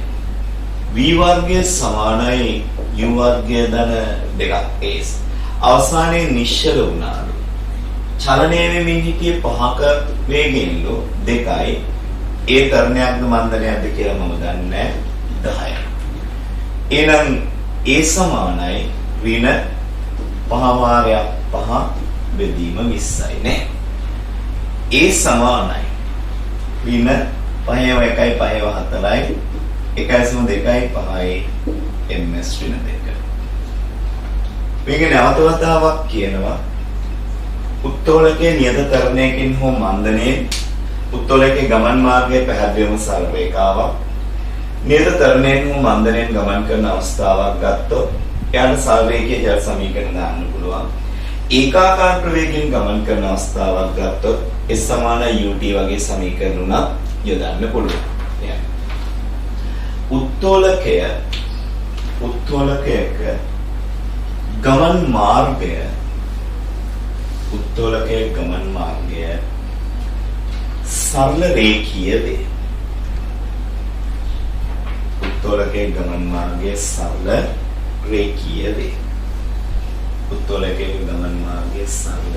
v වර්ගය සමානයි u වර්ගය ධන දෙකක් ඒස්. අවසානයේ නිශ්චල වුණාලු. චලනය වෙමින් හිටියේ 5ක වේගෙන්ලු 2යි. ඒ තරණයක්ද මන්දනයක්ද කියලා මම දන්නේ 10යි. එහෙනම් ඒ සමානයි ඍණ 5 වාරයක් 5 බෙදීම 20යි නේ. ඒ සමානයි ඍණ 5 1යි 5 4යි 1.2යි 5යි ms ඍණ 2. මේක නැවත වතාවක් කියනවා උත්තෝලකයේ නියත තරණයකින් හෝ මන්දනයේ උත්තෝලකයේ ගමන් මාර්ගයේ පැහැදිලිවම සරල රේඛාවක් නියත තරණයෙන් හෝ මන්දනයෙන් ගමන් කරන අවස්ථාවක් ගත්තොත් එයාට සරල රේඛීය ජල සමීකරණ දාන්න පුළුවන්. ඒකාකාර ප්‍රවේගයෙන් ගමන් කරන අවස්ථාවක් ගත්තොත් S සමාන ut වගේ සමීකරණ උනත් යොදන්න පුළුවන්. උත්තෝලකයක ගමන් මාර්ගය සරල රේඛීය වේ. උත්තෝලකයේ ගමන් මාර්ගය සරල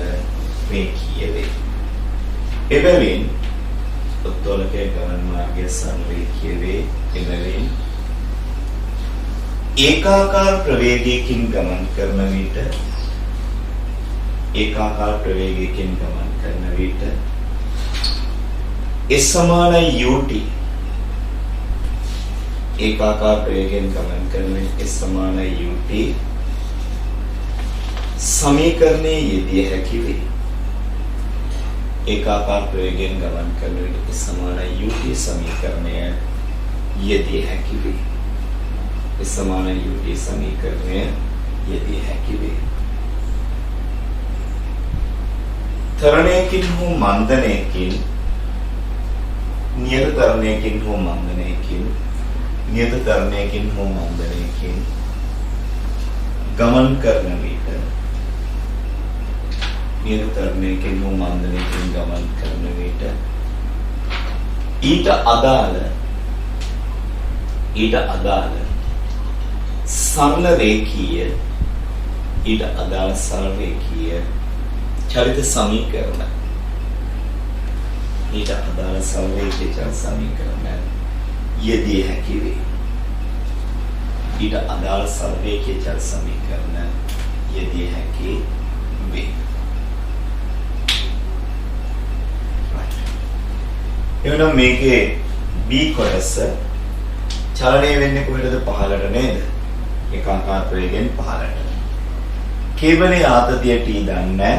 රේඛීය වේ. එබැවින් උත්තෝලකයේ ගමන් මාර්ගය සරල රේඛීය වේ. එබැවින් ඒකාකාර ප්‍රවේගයකින් ගමන් කරන විට S සමානයි ut ඒකාකාර ප්‍රවේගයෙන් ගමන් කරන විට S සමානයි ut සමීකරණයේ යෙදිය හැකි වේ. ඒකාකාර ප්‍රවේගයෙන් ගමන් කරන විට S සමානයි ut සමීකරණය යෙදිය හැකි වේ. S සමානයි ut සමීකරණය යෙදිය හැකි වේ. තරණයකින් හෝ මන්දනයකින් නියත තරණයකින් හෝ මන්දනයකින් ගමන් කරන විට ඊට අදාළ සරල රේඛීය චලිත සමීකරණ යෙදිය හැකි වේ. එවනම් මේකේ B කොටස චලනය වෙන්නේ කොහෙද? පහළට නේද? ඒකාකාර ප්‍රවේගයෙන් පහළට. කේබලයේ ආතතිය T දන්නේ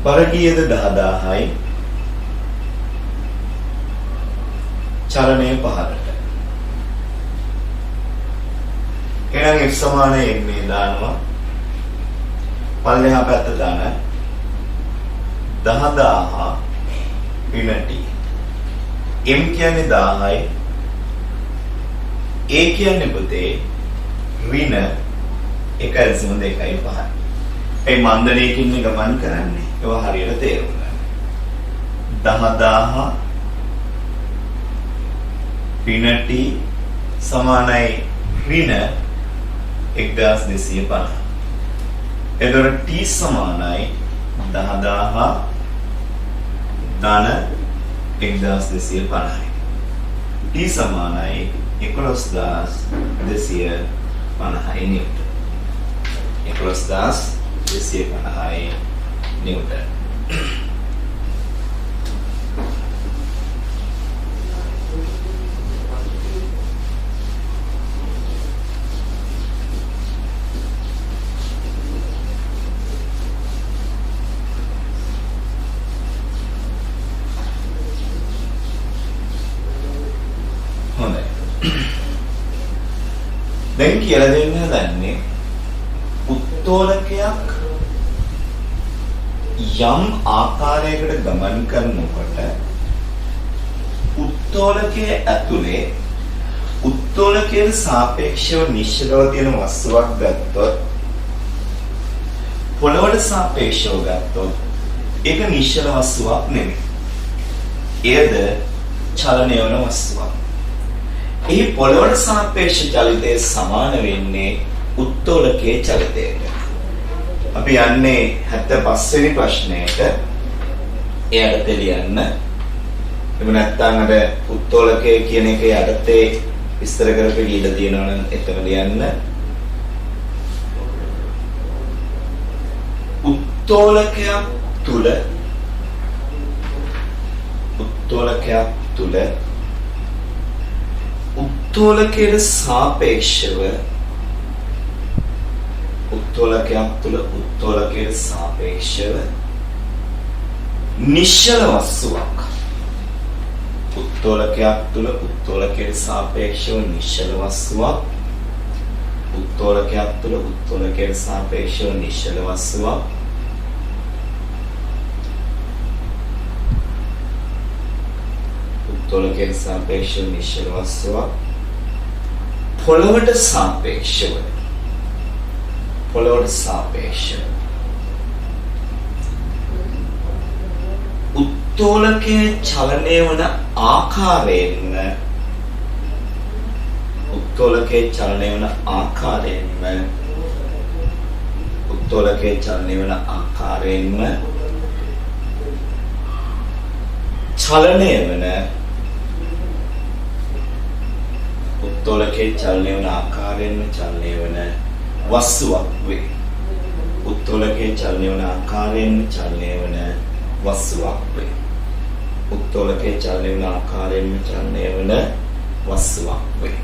පරකීයද 10000යි චලනය පහළට. එහෙනම් F සමානයි මේ දානවා පල්ලෙහා පැත්ත දාන 10000 ඍණ T. M කියන්නේ 1000යි. A කියන්නේ පුතේ ඍණ 1.2යි 5යි. ඒ මන්දනයකින් ගමන් කරන්නේ. ඒවා හරියට තේරුම් ගන්න. 10000 ඍණ T සමානයි ඍණ 1250. එතකොට T සමානයි 10000 ධන 1250යි. T සමානයි 11250 නිව්ටන්. 11250 නිව්ටන්. දැන් කියලා දෙන්න හදන්නේ උත්තෝලකයක් යම් ආකාරයකට ගමන් කරනකොට උත්තෝලකයේ ඇතුලේ උත්තෝලකයට සාපේක්ෂව නිශ්චලව තියෙන වස්තුවක් ගත්තොත් පොළවට සාපේක්ෂව ගත්තොත් ඒක නිශ්චල වස්තුවක් නෙමෙයි. ඒද චලනය වන වස්තුවක්. ඒ පොළවට සාපේක්ෂ චලිතයේ සමාන වෙන්නේ උත්තෝලකයේ චලිතයට. අපි යන්නේ 75 වෙනි ප්‍රශ්නයට. එයාට දෙලියන්න. එහෙම නැත්නම් අර උත්තෝලකයේ කියන එක යටතේ විස්තර කරපු කීයද තියෙනවා නම් එතන ලියන්න. උත්තෝලකයක් තුල උත්තෝලකයට සාපේක්ෂව නිශ්චල වස්තුවක්. උත්තෝලකයක් තුල උත්තෝලකයට සාපේක්ෂව නිශ්චල වස්තුවක්. උත්තෝලකයක් තුල උත්තෝලකයට සාපේක්ෂව නිශ්චල වස්තුවක්. උත්තෝලකයට සාපේක්ෂව නිශ්චල වස්තුවක්. පොළවට සාපේක්ෂව උත්තෝලකයේ චලනය වන ආකාරයෙන්ම චලනය වන වස්තුවක් වේ. උත්තෝලකයේ චලනය වන ආකාරයෙන්ම චලනය වන වස්තුවක් වේ. උත්තෝලකයේ චලනය වන ආකාරයෙන්ම චලනය වන වස්තුවක් වේ.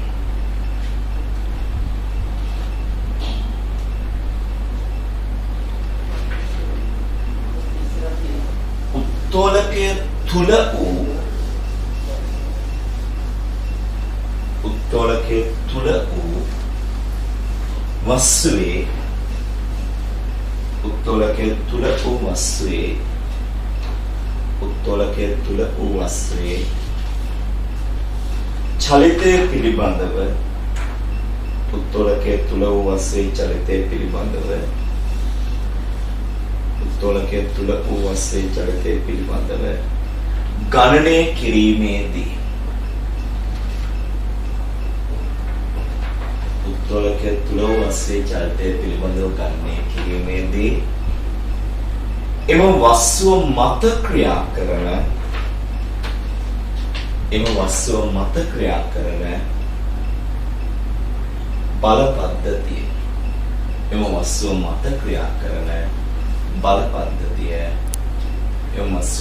උත්තෝලකයේ තුල වූ වස්තුවේ චලිතය පිළිබඳව ගණනය කිරීමේදී උත්තෝලකයේ තුල වස්තුවේ චලිතය පිළිබඳව ගණනය කිරීමේදී එම වස්තුව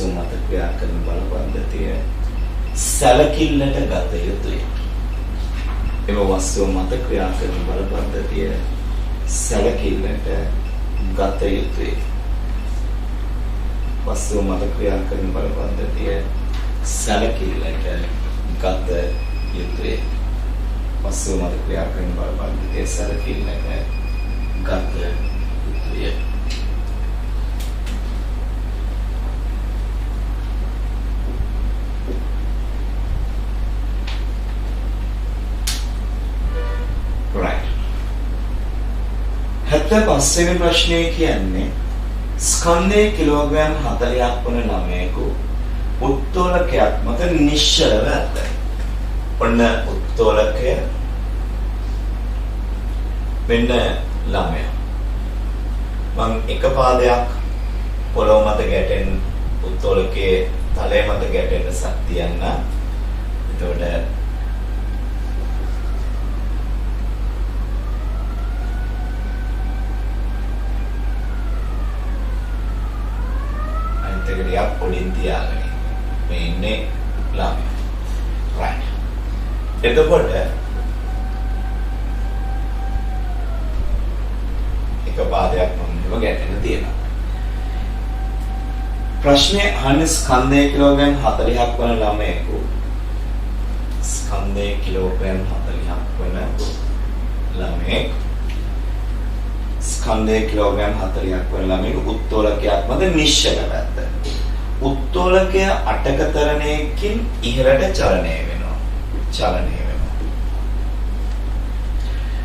මත ක්‍රියා කරන බල පද්ධතිය සැලකිල්ලට ගත යුතුය. එම වස්තුව මත ක්‍රියා කරන බල පද්ධතිය සැලකිල්ලට ගත යුතුය. වස්තුව මත ක්‍රියා කරන බල පද්ධතිය සැලකිල්ලට ගත යුතුය. වස්තුව මත ක්‍රියා කරන බල පද්ධතිය සැලකිල්ලට ගත යුතුය. පස්වෙනි ප්‍රශ්නේ කියන්නේ ස්කන්ධයේ කිලෝග්‍රෑම් 40ක් වන ළමයෙකු උත්තෝලකයක් මත නිශ්චලව ඇත. ඔන්න උත්තෝලකය මෙන්න ළමයා. මම එක පාදයක් පොළොව මත ගැටෙන උත්තෝලකයේ තලය මත ගැටෙන ශක්තියන්න. එතකොට උඩින් තියාගෙන මේ ඉන්නේ ළමයා. right. එතකොට එක පාදයක් මොනවද ගැටෙන්න තියෙනවා. ප්‍රශ්නේ අහන්නේ ස්කන්ධය කිලෝග්‍රෑම් 40ක් වන ළමයෙකු ස්කන්ධය කිලෝග්‍රෑම් 40ක් වන ළමයෙක් ස්කන්ධය කිලෝග්‍රෑම් 40ක් වන ළමයෙකු උත්තෝලකයක් මත නිශ්චල පැත්ත. උත්තෝලකය අටකතරණයකින් ඉහළට චලනය වෙනවා.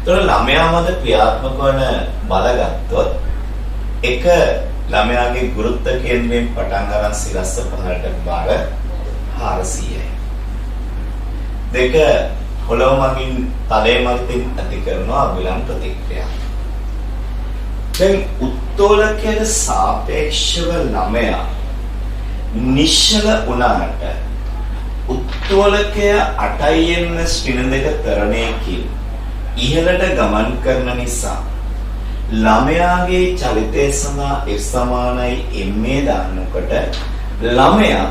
ඒතර ළමයා මත ක්‍රියාත්මක වන බල ගත්තොත් එක ළමයාගේ ගුරුත්ව කේන්ද්‍රයෙන් පටන් අරන් සිරස්ස පහළට බර 400යි. දෙක පොළොව මගින් තලයේ මගින් ඇති කරන අභිලම් ප්‍රතික්‍රියා. දැන් උත්තෝලකයට සාපේක්ෂව ළමයා නිශ්චල වුණාට උත්තෝලකය 8ms ඍණ දෙක තරණයකින් ඉහළට ගමන් කරන නිසා ළමයාගේ චලිතය සඳහා F සමානයි ma දාන්නකොට ළමයා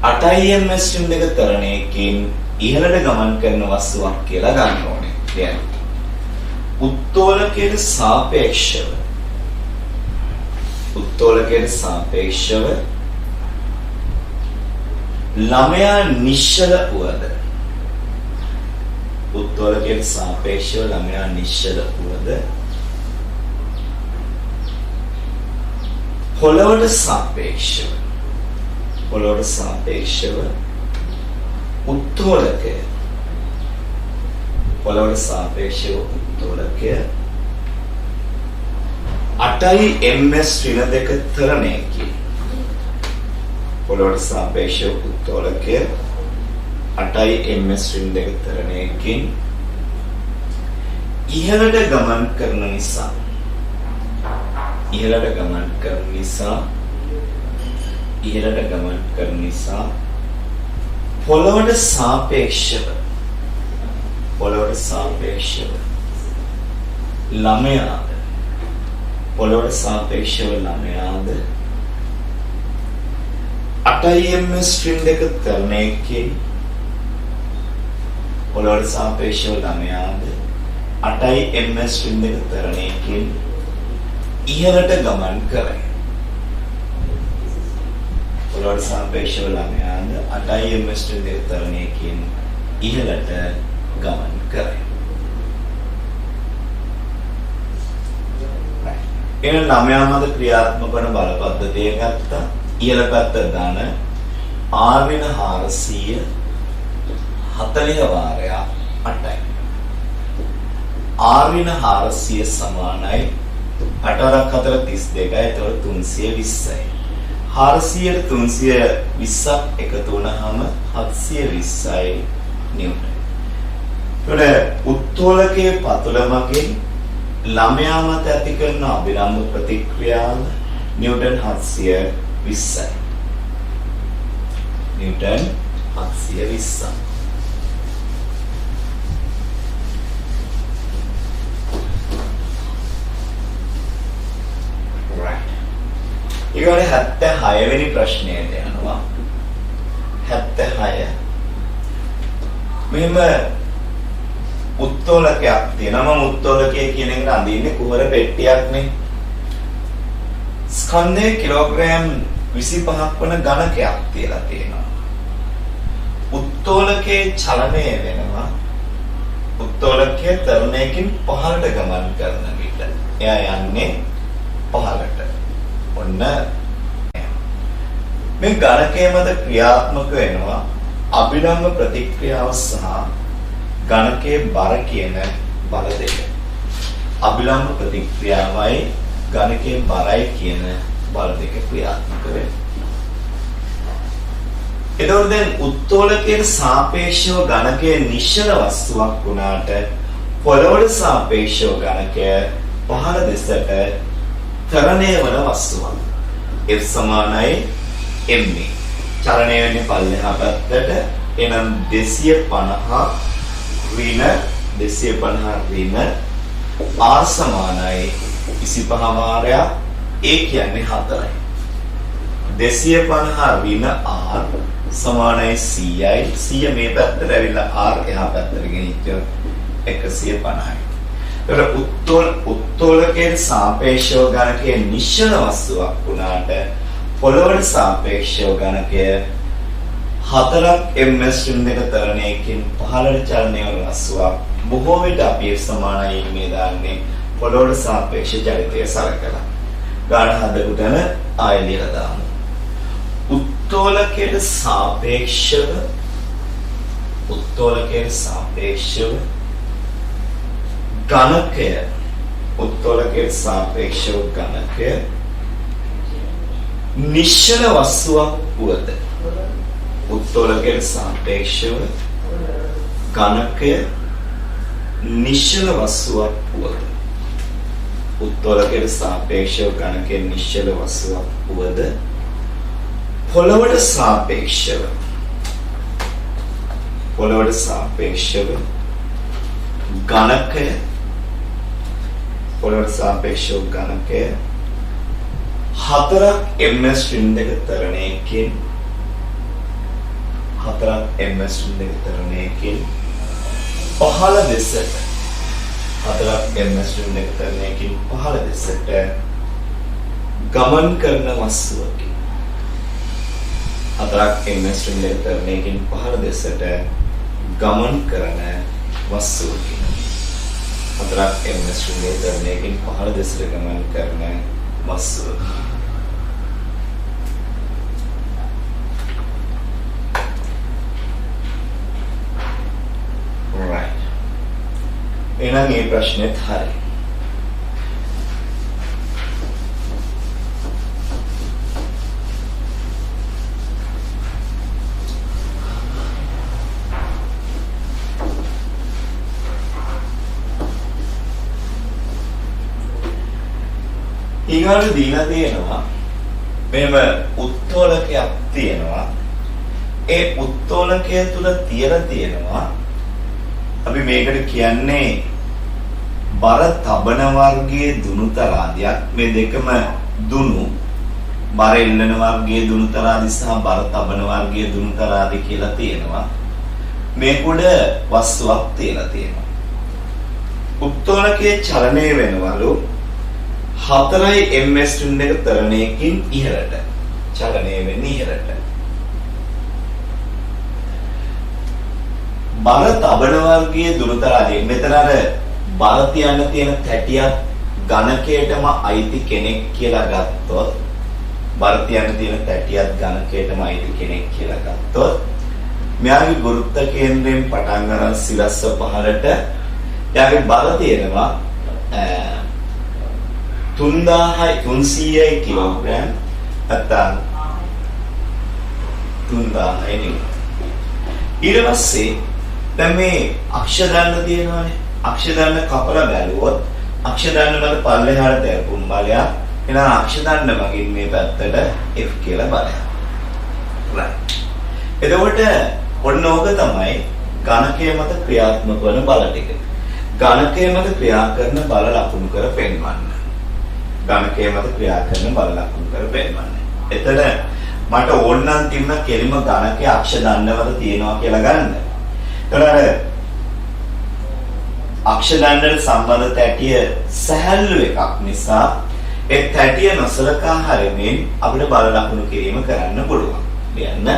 8ms ඍණ දෙක තරණයකින් ඉහළට ගමන් කරන වස්තුවක් කියලා ගන්න ඕනේ. කියන්නේ උත්තෝලකයට සාපේක්ෂව ළමයා නිශ්චල වුවද උත්තෝලකයට සාපේක්ෂව ළමයා නිශ්චල වුවද පොළොවට සාපේක්ෂව උත්තෝලකය පොළොවට සාපේක්ෂව උත්තෝලකය 8ms ඍණ දෙක තරණයකින් පොළොවට සාපේක්ෂව උත්තෝලකය 8ms ඍණ දෙක තරණයකින් ඉහළට ගමන් කරන නිසා පොළොවට සාපේක්ෂව ළමයාද 8ms ඍණ දෙක තරණයකින් පොළොවට සාපේක්ෂව ළමයාද 8ms ඍණ දෙක තරණයකින් ඉහළට ගමන් කරයි. පොළොවට සාපේක්ෂව ළමයාද 8ms ඍණ දෙක තරණයකින් ඉහළට ගමන් කරයි. එන ළමයා මත ක්‍රියාත්මක වන බල පද්ධතිය ගත්තා. ඉහළ පැත්ත දාන r වෙන 440 වාරයක් 8යි. r වෙන 400 සමානයි 8 4 32යි. එතකොට 320යි. 400ට 320ක් එකතු වුණාම 720යි නිව්ටන්. එතකොට උත්තෝලකයේ පතුල මගින් ළමයා මත ඇති කරන අභිරම්භ ප්‍රතික්‍රියාව නිව්ටන් 720යි. නිව්ටන් 720. right. ඊගොල්ලෝ 76 වෙනි ප්‍රශ්නයට යනවා. 76. මෙහෙම උත්තෝලකයක් තියෙනවා. මම උත්තෝලකය කියන එකට අඳින්නේ කුහර පෙට්ටියක්නේ. ස්කන්ධය කිලෝග්‍රෑම් 25ක් වන ඝනකයක් තියලා තියෙනවා. උත්තෝලකයේ චලනය වෙනවා. උත්තෝලකයේ තරණයකින් පහළට ගමන් කරන විට එයා යන්නේ පහළට. ඔන්න මේ ඝනකයේ මත ක්‍රියාත්මක වෙනවා අභිලම්භ ප්‍රතික්‍රියාව සහ ඝනකයේ බර කියන බල දෙක. අභිලම්භ ප්‍රතික්‍රියාවයි ඝනකයේ බරයි කියන බල දෙක ක්‍රියාත්මක වෙනවා. එතකොට දැන් උත්තෝලකයට සාපේක්ෂව ඝනකයේ නිශ්චල වස්තුවක් වුණාට පොළොවට සාපේක්ෂව ඝනකය පහළ දෙසට තරණය වන වස්තුවක්. F සමානයි ma. චලනය වෙන්නේ පල්ලෙහා පැත්තට. එනම් 250 ඍණ 250 ඍණ r සමානයි 25 වාරයක්. ඒ කියන්නේ 4යි. 250 ඍණ r සමානයි 100යි. 100 මේ පැත්තට ඇවිල්ලා r එහා පැත්තට ගෙනිච්චොත් 150යි. එතකොට උත්තෝලකයේ සාපේක්ෂව ගණකයේ නිශ්චල වස්තුවක් වුණාට පොළොවට සාපේක්ෂව ගණකය 4ක් ms දෙක තරණයකින් පහළට චලනය වන වස්තුවක්. බොහෝ විට අපි සමානයි මේ දාන්නේ පොළොවට සාපේක්ෂ චලිතය සලකලා. ගාන හදකුටන ආයෙ ලියලා දාමු. උත්තෝලකයේ සාපේක්ෂව ගණකය උත්තෝලකයේ සාපේක්ෂව ගණකය නිශ්චල වස්තුවක් වුවද උත්තෝලකයේ සාපේක්ෂව ගණකය නිශ්චල වස්තුවක් වුවද උත්තෝලකයේ සාපේක්ෂව ගණකය නිශ්චල වස්තුවක් වුවද පොළොවට සාපේක්ෂව ගණකය පොළොවට සාපේක්ෂව ගණකය 4ක් ms දෙක තරණයකින් 4ක් ms දෙක තරණයකින් පහළ දෙසට 4ක් ms දෙක තරණයකින් පහළ දෙසට ගමන් කරන වස්තුවකි. 4ක් ms දෙක තරණයකින් පහළ දෙසට ගමන් කරන වස්තුවකි. 4ක් ms දෙක තරණයකින් පහළ දෙසට ගමන් කරන වස්තුවකි. right. එහෙනම් මේ ප්‍රශ්නෙත් හරි. ඊගාට දීලා තියෙනවා මෙහෙම උත්තෝලකයක් තියෙනවා. ඒ උත්තෝලකය තුල තියලා තියෙනවා අපි මේකට කියන්නේ බර තබන වර්ගයේ දුනු තරාදියක්. මේ දෙකම දුනු බර එල්ලන වර්ගයේ දුනු තරාදි සහ බර තබන වර්ගයේ දුනු තරාදි කියලා තියෙනවා. මේක උඩ වස්තුවක් තියලා තියෙනවා. උත්තෝලකයේ චලනය වෙනවලු 4යි ms දෙක තරණයකින් ඉහළට චලනය වෙන්නේ ඉහළට. බර තබන වර්ගයේ දුරතරාදී මෙතන අර බර තියන්න තියෙන තැටියක් ඝනකයටම අයිති කෙනෙක් කියලා ගත්තොත් බර තියන්න තියෙන තැටියක් ඝනකයටම අයිති කෙනෙක් කියලා ගත්තොත් මෙයාගේ ගුරුත්ව කේන්ද්‍රයෙන් පටන් ගන්න සිරස්ස පහළට එයාගේ බර තියෙනවා 300යි කිලෝග්‍රෑම් නැත්නම් 3000යි නෙවෙයි. ඊට පස්සේ දැන් මේ අක්ෂ දන්න තියෙනවානේ. අක්ෂ දන්න කපලා බැලුවොත් අක්ෂ දන්න මත පල්ලෙහාට දැපුම් බලයක්. එහෙනම් අක්ෂ දන්න මගින් මේ පැත්තට F කියලා බලයක්. right. එතකොට ඔන්න ඕක තමයි ඝනකය මත ක්‍රියාත්මක වන බල ටික. ඝනකය මත ක්‍රියා කරන බල ලකුණු කර පෙන්වන්න. ඝනකය මත ක්‍රියා කරන බල ලකුණු කර පෙන්වන්න. එතන මට ඕන නම් තිබුණ කෙලිම ඝනකය අක්ෂ දන්නවද තියෙනවා කියලා ගන්න. එතකොට අක්ෂ දන්නට සම්බන්ධ තැටිය සැහැල්ලු එකක් නිසා ඒ තැටිය නොසලකා හරිමින් අපිට බල ලකුණු කිරීම කරන්න පුළුවන්. කියන්න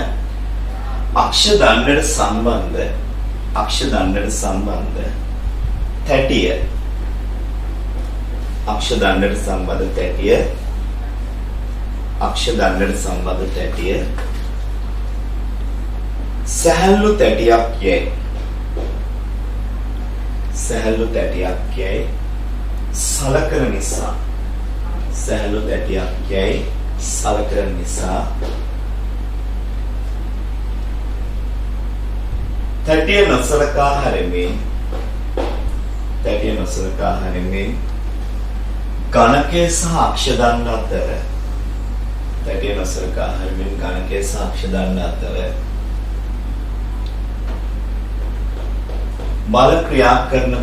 අක්ෂ දන්නට සම්බන්ධ තැටිය අක්ෂ දන්නට සම්බන්ධ තැටිය සැහැල්ලු තැටියක් යයි සලකන නිසා තැටිය නොසලකා හැරෙමින් ඝනකය සහ අක්ෂ දන්න අතර බල ක්‍රියා කරන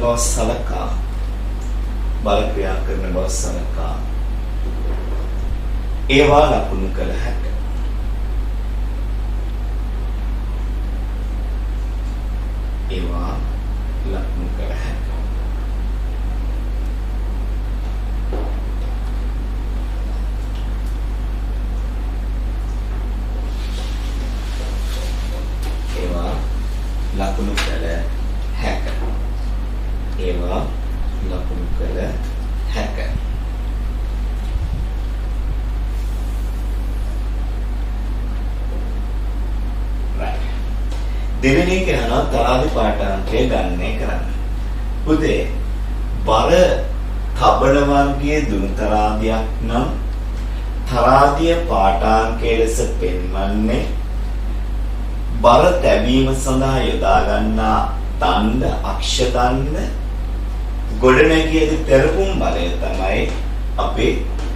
බව සලකා ඒවා ලකුණු කළ හැකියි. ඒවා ලකුණු කර හැකියි. ඒවා ලකුණු කළ හැකියි. ඒවා ලකුණු කළ හැකියි. දෙවෙනි එක යනවා තරාදි පාඨාංකය ගණනය කරන්න. පුතේ බර තබන වර්ගයේ දුරු තරාදියක් නම් තරාදිය පාඨාංකය ලෙස පෙන්වන්නේ බර තැබීම සඳහා යොදා ගන්නා දණ්ඩ අක්ෂ දණ්ඩ ගොඩනැගිලි තෙරපුම් බලය තමයි අපේ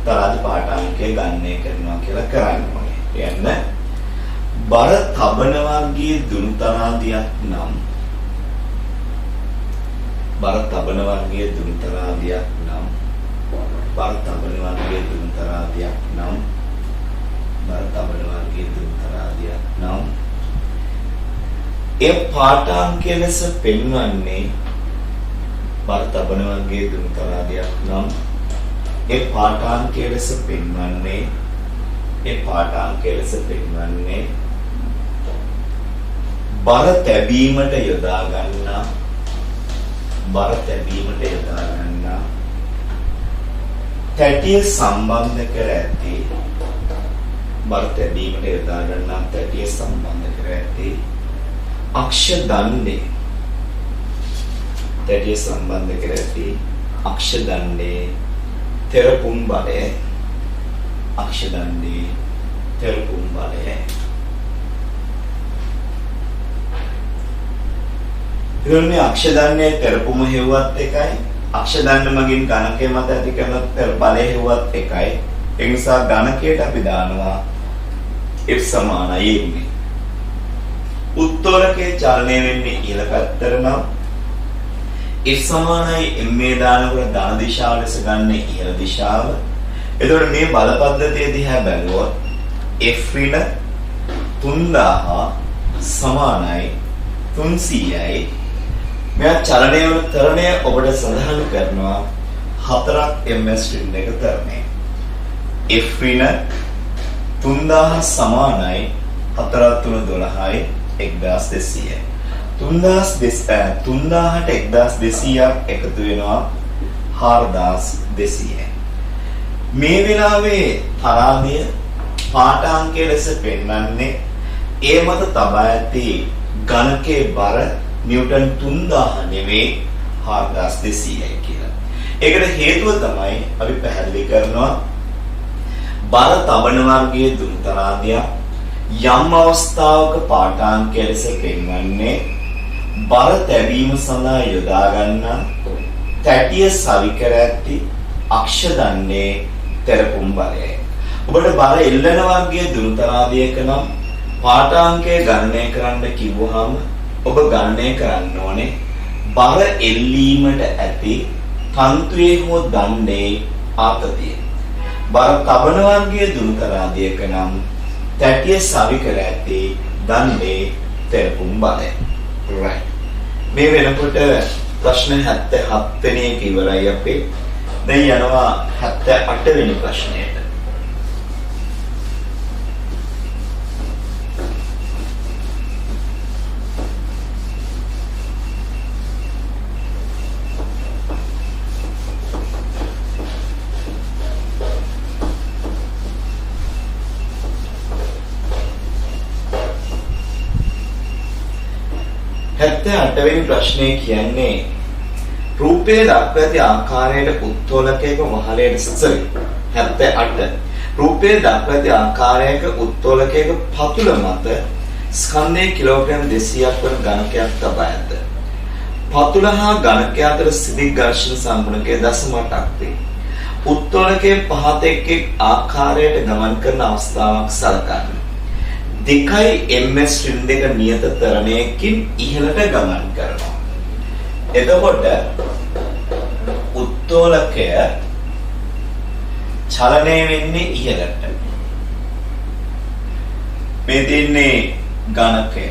තරාදි පාඨාංකය ගණනය කරනවා කියලා කරන්නේ. කියන්නේ බර තබන වර්ගයේ දුරු තරාදියක් නම් බර තබන වර්ගයේ දුරු තරාදියක් නම් බර තබන වර්ගයේ දුරු තරාදියක් නම් බර තබන වර්ගයේ දුරු තරාදියක් නම් ඒ පාඨාංකය ලෙස පෙන්වන්නේ බර තබන වර්ගයේ දුරු තරාදියක් නම් ඒ පාඨාංකය ලෙස පෙන්වන්නේ බර තැබීමට යොදා ගන්නා තැටිය සම්බන්ධ කර ඇති බර තැබීමට යොදා ගන්නා තැටිය සම්බන්ධ කර ඇති අක්ෂ දණ්ඩේ තැටිය සම්බන්ධ කර ඇති අක්ෂ දණ්ඩේ තෙරපුම් බලය අක්ෂ දණ්ඩේ තෙරපුම් බලය ඉතින් අක්ෂ දණ්ඩේ තෙරපුම හෙව්වත් එකයි අක්ෂ දණ්ඩ මගින් ගණකය මත ඇති කරන බලය හෙව්වත් එකයි ඒ නිසා ගණකයට අපි දානවා F සමානයි එන්නේ උත්තෝලකයේ චලනය වෙන්නේ ඉහළ පැත්තට නම් F සමානයි m දානකොට ධන දිශාව ලෙස ගන්න ඉහළ දිශාව එතකොට මේ බල පද්ධතිය දිහා බැලුවොත් F ඍණ 3000 සමානයි 300යි මෙයා චලනය වන තරණය ඔබට සඳහන් කරනවා 4ක් ms රින් එක තරණය F ඍණ 3000 සමානයි 4 3 12යි 1200යි 3000ට 1200ක් එකතු වෙනවා 4200යි මේ වෙලාවේ තරාදිය පාඨාංකය ලෙස පෙන්වන්නේ ඒ මත තබා ඇති ඝනකයේ බර නිව්ටන් 3000 නෙවෙයි 4200යි කියලා. ඒකට හේතුව තමයි අපි පැහැදිලි කරනවා බර තබන වර්ගයේ දුරු තරාදිය යම් අවස්ථාවක පාඨාංකය ලෙස පෙන්වන්නේ බර තැබීම සඳහා යොදා ගන්නා තැටිය සවි කර ඇති අක්ෂ දණ්ඩේ තෙරපුම් බලයයි. ඔබට බර එල්ලන වර්ගයේ දුරු තරාදියක නම් පාඨාංකය ගණනය කරන්න කිව්වහම ඔබ ගණනය කරන්න ඕනේ බර එල්ලීමට ඇති තන්තුවේ හෝ දණ්ඩේ ආතතිය. බර තබන වර්ගයේ දුරු තරාදියක නම් තැටිය සවි කර ඇති දණ්ඩේ තෙරපුම් බලය. right. මේ වෙනකොට ප්‍රශ්න 77 වෙනි එක ඉවරයි අපේ. දැන් යනවා 78 වෙනි ප්‍රශ්නයට. අටවෙනි ප්‍රශ්නේ කියන්නේ රූපයේ දක්වා ඇති ආකාරයට උත්තෝලකයක වහලයට 78 රූපයේ දක්වා ඇති ආකාරයක උත්තෝලකයක පතුල මත ස්කන්ධයේ කිලෝග්‍රෑම් 200ක් වන ඝනකයක් තබා ඇත. පතුල හා ඝනකය අතර සිදික් ඝර්ෂණ සම්පූර්ණකයේ 0.8ක් වේ. උත්තෝලකයේ පහත එක් ආකාරයට ගමන් කරන අවස්ථාවක් සලකන්න. 2 ms රින් දෙක නියත තරණයකින් ඉහළට ගමන් කරනවා. එතකොට උත්තෝලකය චලනය වෙන්නේ ඉහළට. මේ තියන්නේ ඝනකය.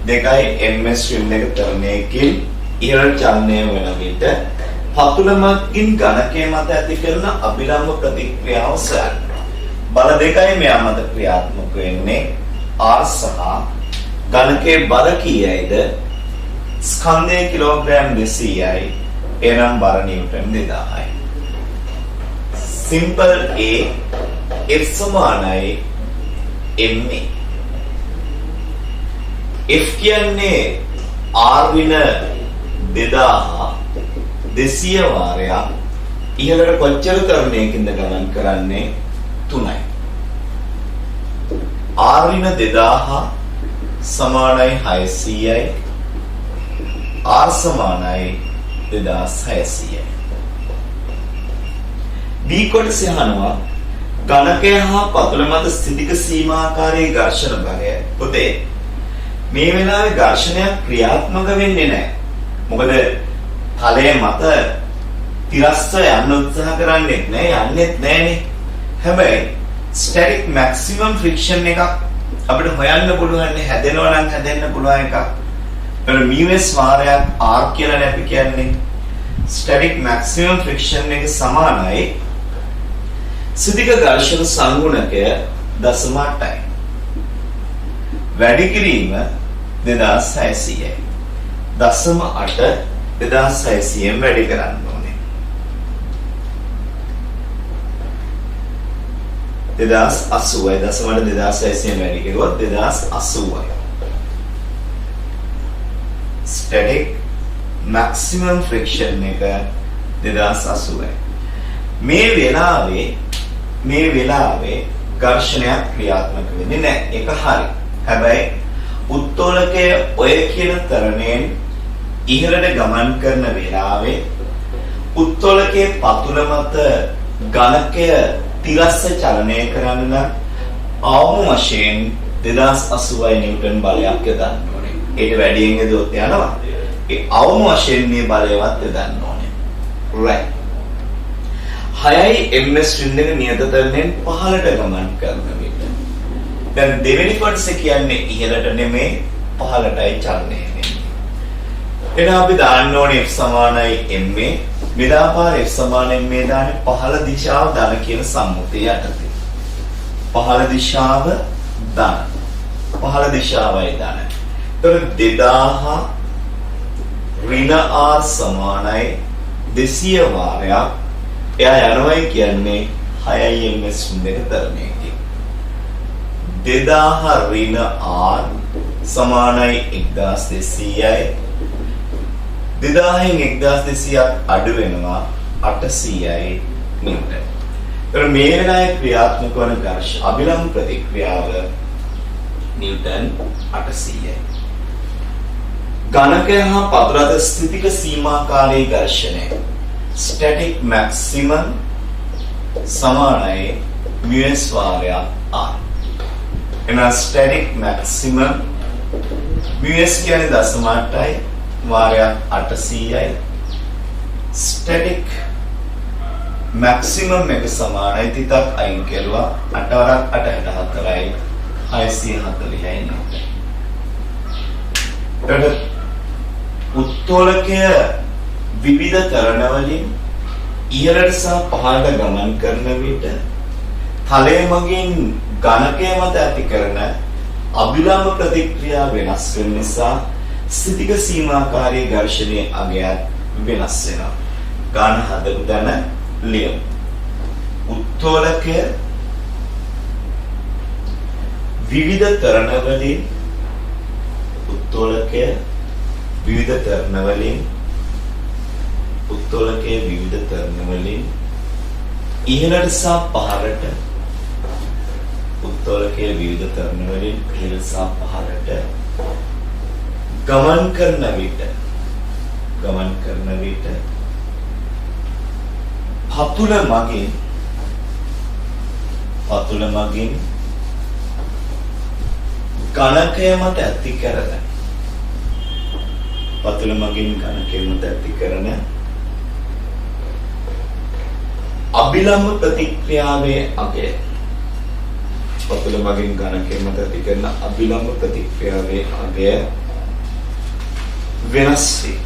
දෙකයි ms ශ්‍රින් එක තරණයකින් ඉහළට චලනය වෙන විට පතුලමකින් ඝනකයේ මත ඇති කරන අභිලම්බ ප්‍රතික්‍රියාව සොයන්න. බල දෙකයි මෙයා මත ක්‍රියාත්මක වෙන්නේ. R සහ ඝනකයේ බල කීයයිද? ස්කන්ධයේ කිලෝග්‍රෑම් 200යි. එනම් බර නිව්ටන් 2000යි. සිම්පල් A F සමානයි ma. F කියන්නේ R වින 2200 වාරයක් ඉහළට කොච්චර තරණයකින්ද ගමන් කරන්නේ? 3යි. R වින 2000 සමානයි 600යි. R සමානයි 2600යි. B කොටස අහනවා ඝනකය හා පතුල මත ස්ථිතික සීමාකාරී ඝර්ෂණ බලය. පුතේ මේ වෙලාවේ ඝර්ෂණයක් ක්‍රියාත්මක වෙන්නේ නැහැ. මොකද තලයේ මත තිරස්ස යන්න උත්සාහ කරන්නේ නැහැ, යන්නේත් නැහනේ. හැබැයි ස්ටැටික් මැක්සිමම් ෆ්‍රික්ෂන් එකක් අපිට හොයන්න පුළුවන් නේ, හැදෙනවා නම් හැදෙන්න පුළුවන් එකක්. ඒතර μs වාරයක් r කියලා අපි කියන්නේ ස්ටැටික් මැක්සිමම් ෆ්‍රික්ෂන් එක සමානයි ස්ථිතික ඝර්ෂණ සංගුණකය 0.8යි. වැඩි කිරීම 2600යි. 0.8 2600ෙන් වැඩි කරන්න ඕනේ. 2080යි. 0.8 2600ෙන් වැඩි කරුවොත් 2080යි. ස්ටැටික් මැක්සිමම් ෆ්‍රික්ෂන් එක 2080යි. මේ වෙලාවේ ඝර්ෂණයක් ක්‍රියාත්මක වෙන්නේ නැහැ. ඒක හරි. හැබැයි උත්තෝලකයේ ඔය කියන තරණයෙන් ඉහළට ගමන් කරන වෙලාවේ උත්තෝලකයේ පතුල මත ඝනකය තිරස්ස චලනය කරන්න නම් අවම වශයෙන් 2080 නිව්ටන් බලයක් යොදන්න ඕනේ. ඊට වැඩියෙන් යොදවොත් යනවා. ඒ අවම වශයෙන් මේ බලයවත් යොදන්න ඕනේ. right. 6යි ms ශ්‍රින් එක නියත තරණයෙන් පහළට ගමන් කරන විට දැන් දෙවෙනි කොටස කියන්නේ ඉහළට නෙමෙයි පහළටයි චලනය වෙන්නේ. එහෙනම් අපි දාන්න ඕනේ f සමානයි ma. මෙදාපාර f සමානයි ma දාන්නේ පහළ දිශාව ධන කියන සම්මුතිය යටතේ. පහළ දිශාව ධන. පහළ දිශාවයි ධන. ඒතර 2000 ඍණ r සමානයි 200 වාරයක්. එයා යනවායි කියන්නේ 6යි ms දෙක තරණයකින්. 2000 ඍණ r සමානයි 1200යි. 2000න් 1200ක් අඩු වෙනවා 800යි නිව්ටන්. ඒතර මේ වෙලාවේ ක්‍රියාත්මක වන ඝර්ෂණ අභිලම්බ ප්‍රතික්‍රියාව නිව්ටන් 800යි. ඝනකය හා පතුල අතර ස්ථිතික සීමාකාරී ඝර්ෂණය ස්ටැටික් මැක්සිමම් සමානයි μs වාරයක් r. එන ස්ටැටික් මැක්සිමම් μs කියන්නේ 0.8යි වාරයක් 800යි. ස්ටැටික් මැක්සිමම් එක සමානයි තිතක් අයින් කරුවා 8 වරක් 864යි 640යි නේද. උත්තෝලකය විවිධ තරණ වලින් ඉහළට සහ පහළට ගමන් කරන විට තලය මගින් ඝනකය මත ඇති කරන අභිලම්බ ප්‍රතික්‍රියා වෙනස් වෙන නිසා ස්ථිතික සීමාකාරී ඝර්ෂණයේ අගයත් වෙනස් වෙනවා. ගාන හදපු තැන ලියමු. උත්තෝලකය විවිධ තරණ වලින් උත්තෝලකයේ විවිධ තරණ වලින් ඉහළට සහ පහළට උත්තෝලකයේ විවිධ තරණ වලින් ඉහළ සහ පහළට ගමන් කරන විට පතුල මගින් ඝනකය මත ඇති කරන අභිලම්බ ප්‍රතික්‍රියාවේ අගය පතුල මගින් ඝනකය මත ඇති කරන අභිලම්බ ප්‍රතික්‍රියාවේ අගය වෙනස් වේ.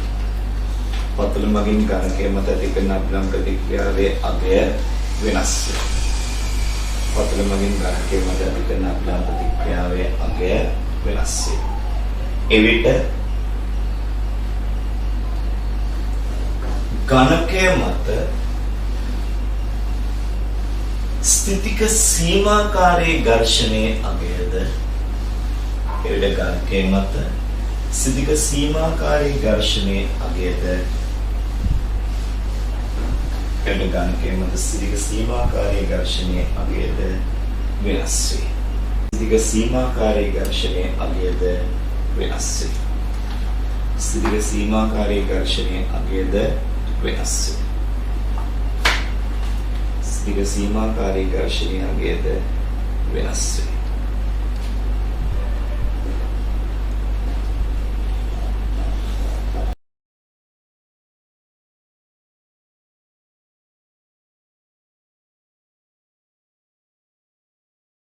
පතුල මගින් ගණකය මත ඇති කරන අබ්ලම් ප්‍රතික්‍රියාවේ අගය වෙනස් වේ. පතුල මගින් ගණකය මත ඇති කරන අබ්ලම් ප්‍රතික්‍රියාවේ අගය වෙනස් වේ. එවිට ගණකය මත ස්ථිතික සීමාකාරී ඝර්ෂණයේ අගයද එවිට ගණකය මත ස්ථිතික සීමාකාරී ඝර්ෂණයේ අගයද එවිට ගණකය මත ස්ථිතික සීමාකාරී ඝර්ෂණයේ අගයද වෙනස් වේ. ස්ථිතික සීමාකාරී ඝර්ෂණයේ අගයද වෙනස් වේ. ස්ථිතික සීමාකාරී ඝර්ෂණයේ අගයද වෙනස් වේ. ස්ථිතික සීමාකාරී ඝර්ෂණයේ අගයද වෙනස් වේ.